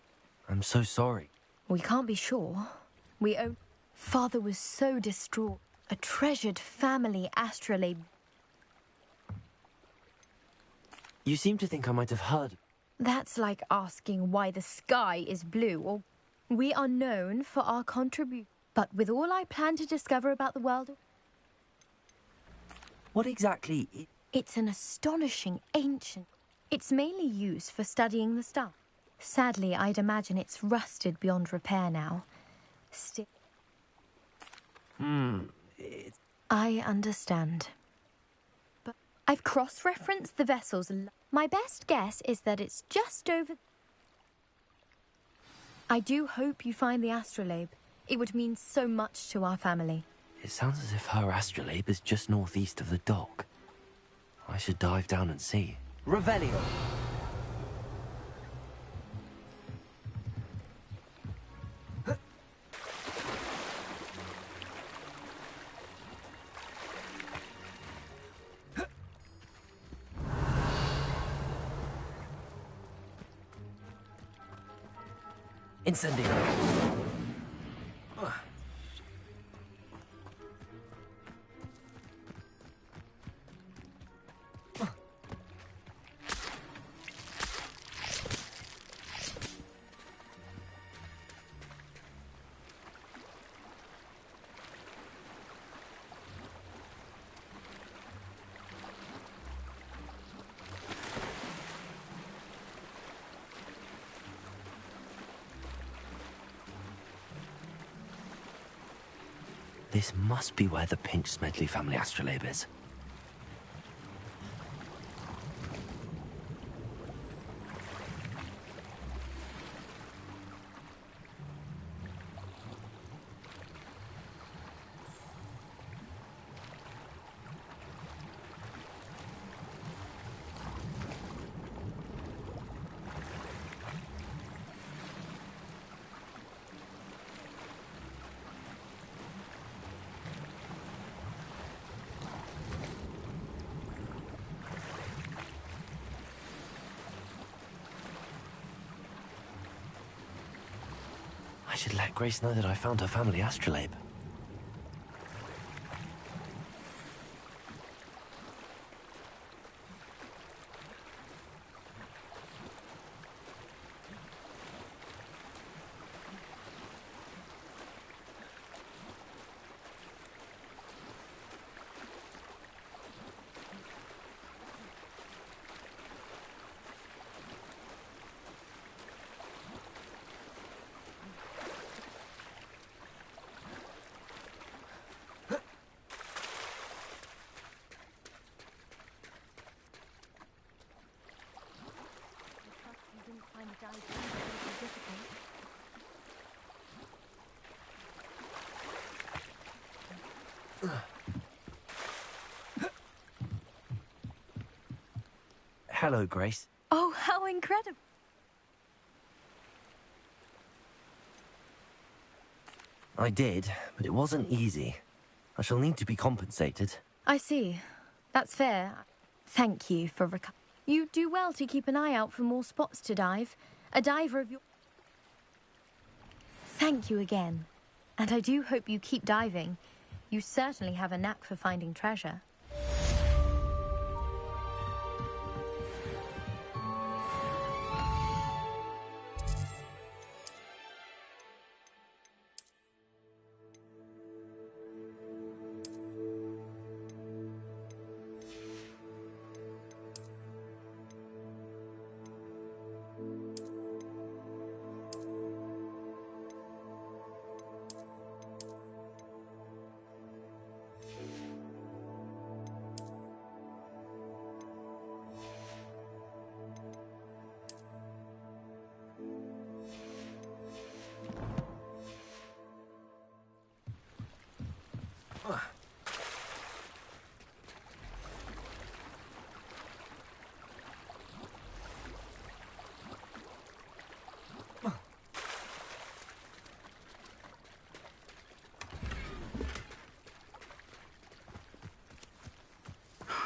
I'm so sorry. We can't be sure. Father was so distraught. A treasured family astrolabe. You seem to think I might have heard. That's like asking why the sky is blue, or... We are known for our contribution. But with all I plan to discover about the world... What exactly... It's an astonishing ancient... It's mainly used for studying the stars. Sadly, I'd imagine it's rusted beyond repair now. Still... I understand. But I've cross-referenced the vessels. My best guess is that it's just over... I do hope you find the astrolabe. It would mean so much to our family. It sounds as if her astrolabe is just northeast of the dock. I should dive down and see. Revelio! Incendio. This must be where the Pinch Smedley family astrolabe is. I should let Grace know that I found her family astrolabe. Hello, Grace. Oh, how incredible. I did, but it wasn't easy. I shall need to be compensated. I see. That's fair. Thank you for You do well to keep an eye out for more spots to dive. A diver of your... Thank you again. And I do hope you keep diving. You certainly have a knack for finding treasure.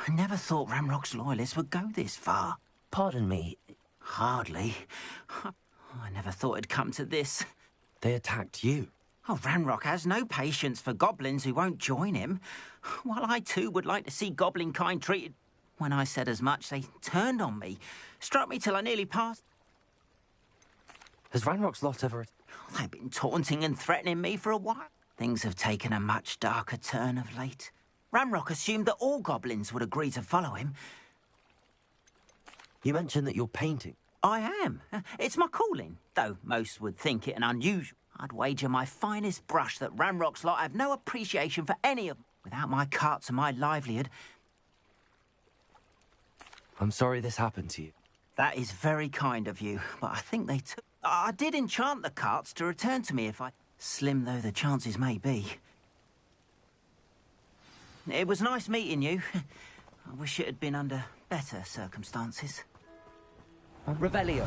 I never thought Ramrock's loyalists would go this far. Pardon me. Hardly. I never thought it'd come to this. They attacked you. Oh, Ranrock has no patience for goblins who won't join him. While I too would like to see goblin kind treated... When I said as much, they turned on me. Struck me till I nearly passed. Has Ranrock's lot ever... They've been taunting and threatening me for a while. Things have taken a much darker turn of late. Ramrock assumed that all goblins would agree to follow him. You mentioned that you're painting. I am. It's my calling, though most would think it an unusual. I'd wager my finest brush that Ramrock's lot have no appreciation for any of them. Without my carts and my livelihood... I'm sorry this happened to you. That is very kind of you, but I think they took... I did enchant the carts to return to me if I... Slim though the chances may be. It was nice meeting you. I wish it had been under better circumstances. Revelio.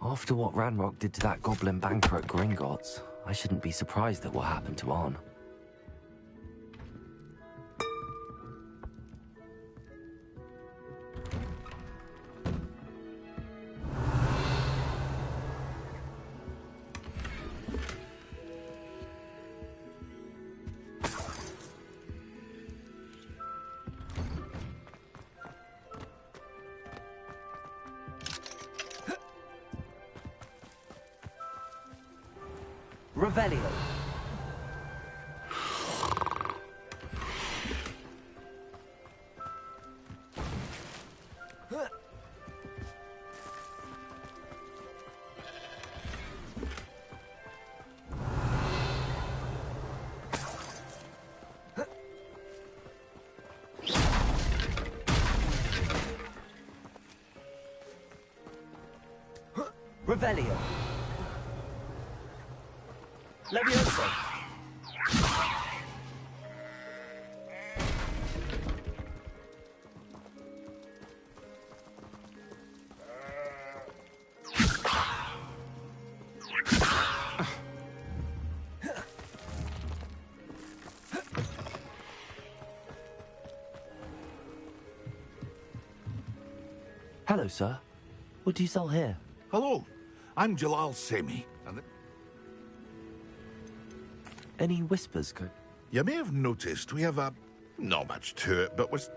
After what Ranrock did to that goblin banker at Gringotts, I shouldn't be surprised at what happened to Arn. Revelio. Revelio. Levioso. Hello, sir. What do you sell here? Hello, I'm Jalal Semi. Any whispers, You may have noticed we have not much to it, but was...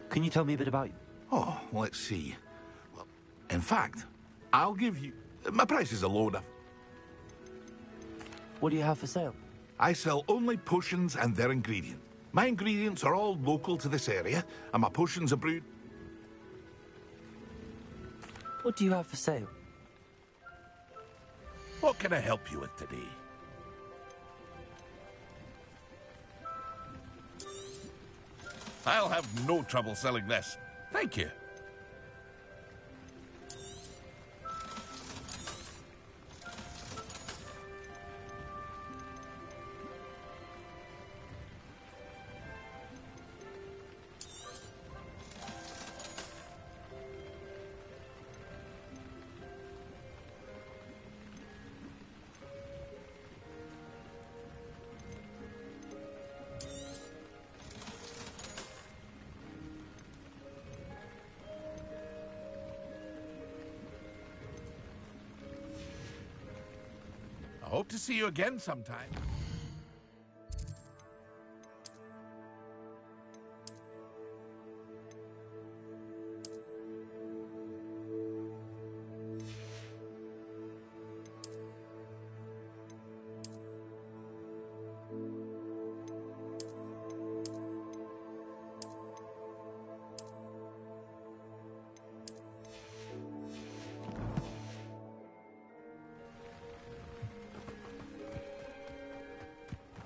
Can you tell me a bit about... Oh, let's see. Well, in fact, I'll give you... My prices are low enough. What do you have for sale? I sell only potions and their ingredients. My ingredients are all local to this area, and my potions are brewed... What do you have for sale? What can I help you with today? I'll have no trouble selling this. Thank you. I hope to see you again sometime.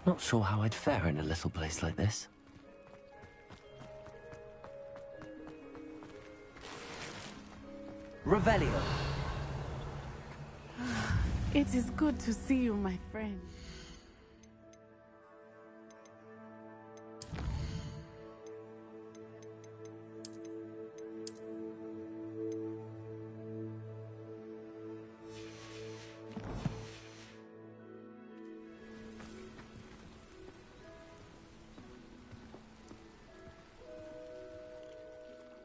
Not sure how I'd fare in a little place like this. Revelio. It is good to see you, my friend.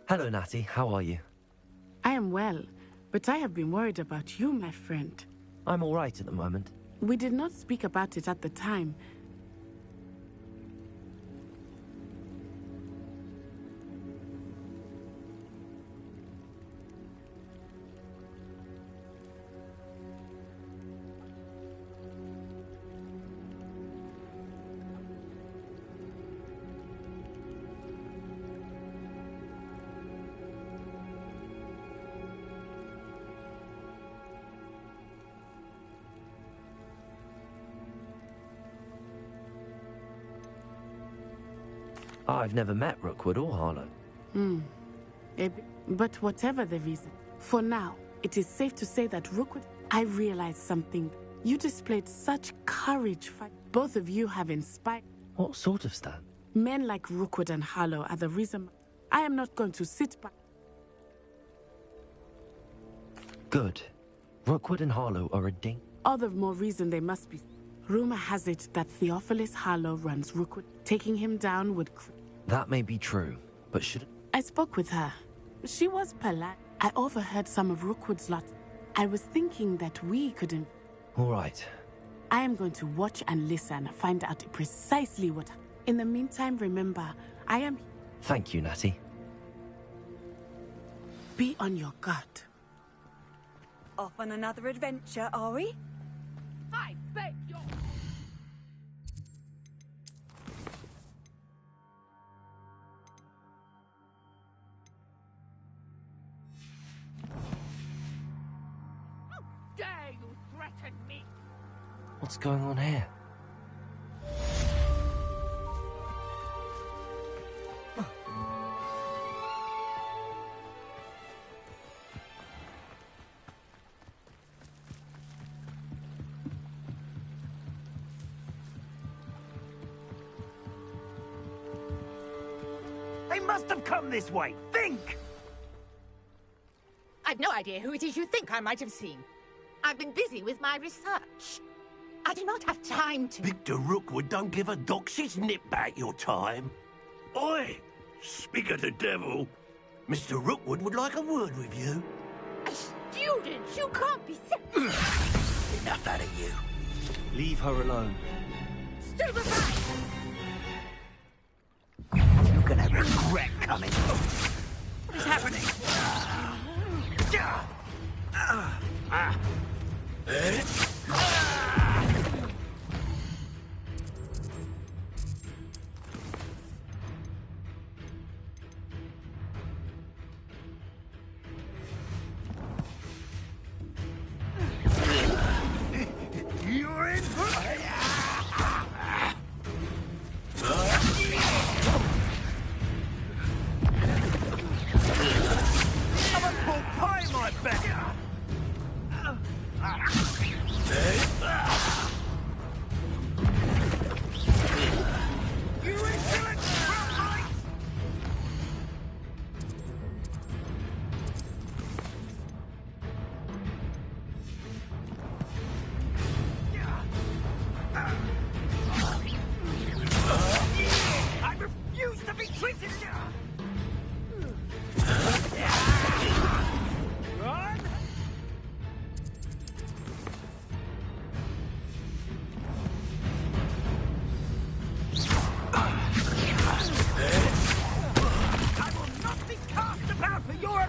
Hello, Natty. How are you? I am well, but I have been worried about you, my friend. I'm all right at the moment. We did not speak about it at the time. I've never met Rookwood or Harlow. But whatever the reason, for now, it is safe to say that Rookwood... I realized something. You displayed such courage. Both of you have inspired... What sort of stand? Men like Rookwood and Harlow are the reason... I am not going to sit back. Good. Rookwood and Harlow are a ding... All the more reason they must be... Rumor has it that Theophilus Harlow runs Rookwood. Taking him down would... That may be true, but should... I spoke with her. She was polite. I overheard some of Rookwood's lot. I was thinking that we could... All right. I am going to watch and listen, find out precisely what... In the meantime, remember, I am... Thank you, Natty. Be on your guard. Off on another adventure, are we? I beg your... How dare you threaten me? What's going on here? They must have come this way. Think! I've no idea who it is you think I might have seen. I've been busy with my research. I do not have time to... Victor Rookwood don't give a doxy's nip back your time. Oi! Speak of the devil. Mr. Rookwood would like a word with you. Students, you can't be Enough out of you. Leave her alone. Stupefy! You're gonna regret coming. What is happening? You're in for I'm a pork pie, my bet. You insolent front. I refuse to be treated. Run! I will not be cast about for your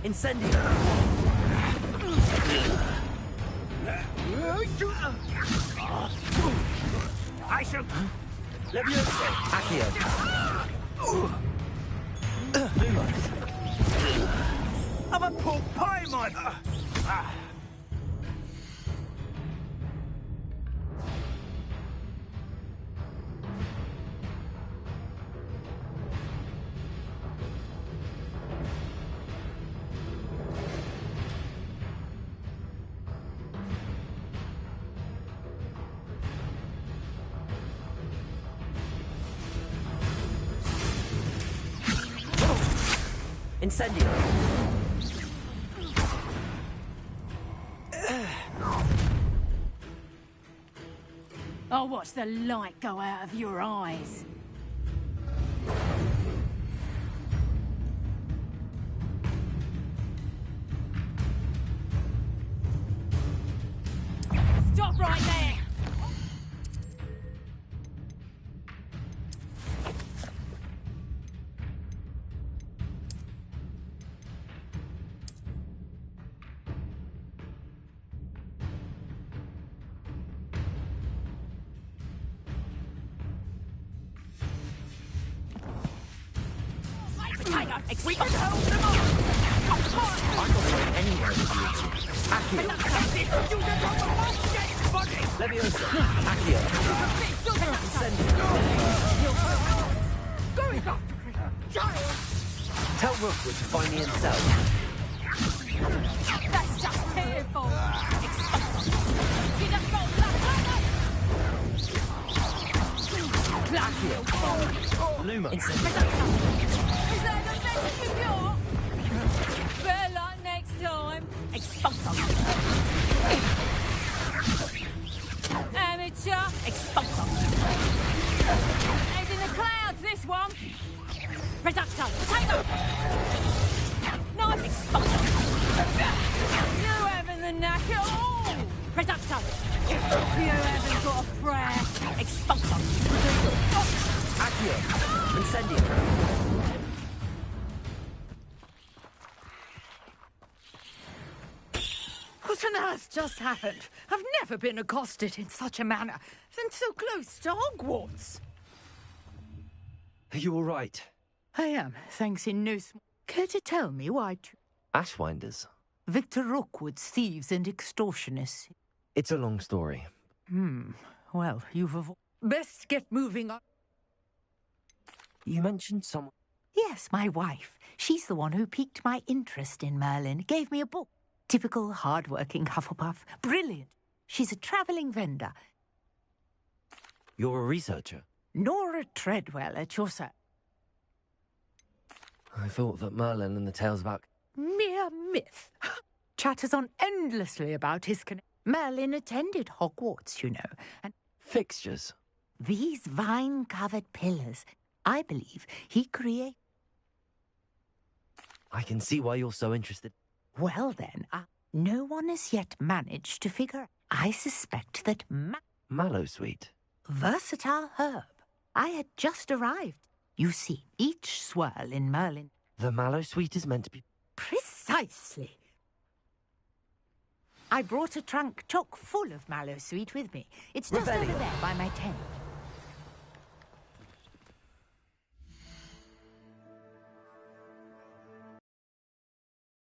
Incendio! I shall. Leviosa! Accio! Lumos! I'm a pork pie, my. Incendio! I'll watch the light go out of your eyes. Stop right there! We can hold them off! I'm not going anywhere with you. Accio! Leviosa! Accio! Going up! Giles! Tell Rookwood to find me himself. That's just fearful! Luma! Is that the message of your? Better luck next time. Expulso. Amateur. Expulso. Head in the clouds, this one. Reducto. Potato. Knife. Expulso. You haven't the knack at all. Reducto. You haven't got a prayer. Expulso. Accio! Incendio! What on earth just happened? I've never been accosted in such a manner, and so close to Hogwarts. Are you all right? I am, thanks in no small. Care to tell me why Ashwinders. Victor Rookwood's thieves and extortionists? It's a long story. Well, best get moving on. You mentioned someone. Yes, my wife. She's the one who piqued my interest in Merlin. Gave me a book. Typical hard-working Hufflepuff. Brilliant. She's a travelling vendor. You're a researcher. Nora Treadwell at your service. I thought that Merlin and the tales about... Mere myth. Chatters on endlessly about his Merlin attended Hogwarts, you know, and... Fixtures. These vine-covered pillars, I believe he created... I can see why you're so interested. Well then, no one has yet managed to figure. I suspect that Mallowsweet. versatile herb. I had just arrived. You see, each swirl in Merlin. The Mallowsweet is meant to be... Precisely. I brought a trunk chock full of Mallowsweet with me. It's just over there by my tent.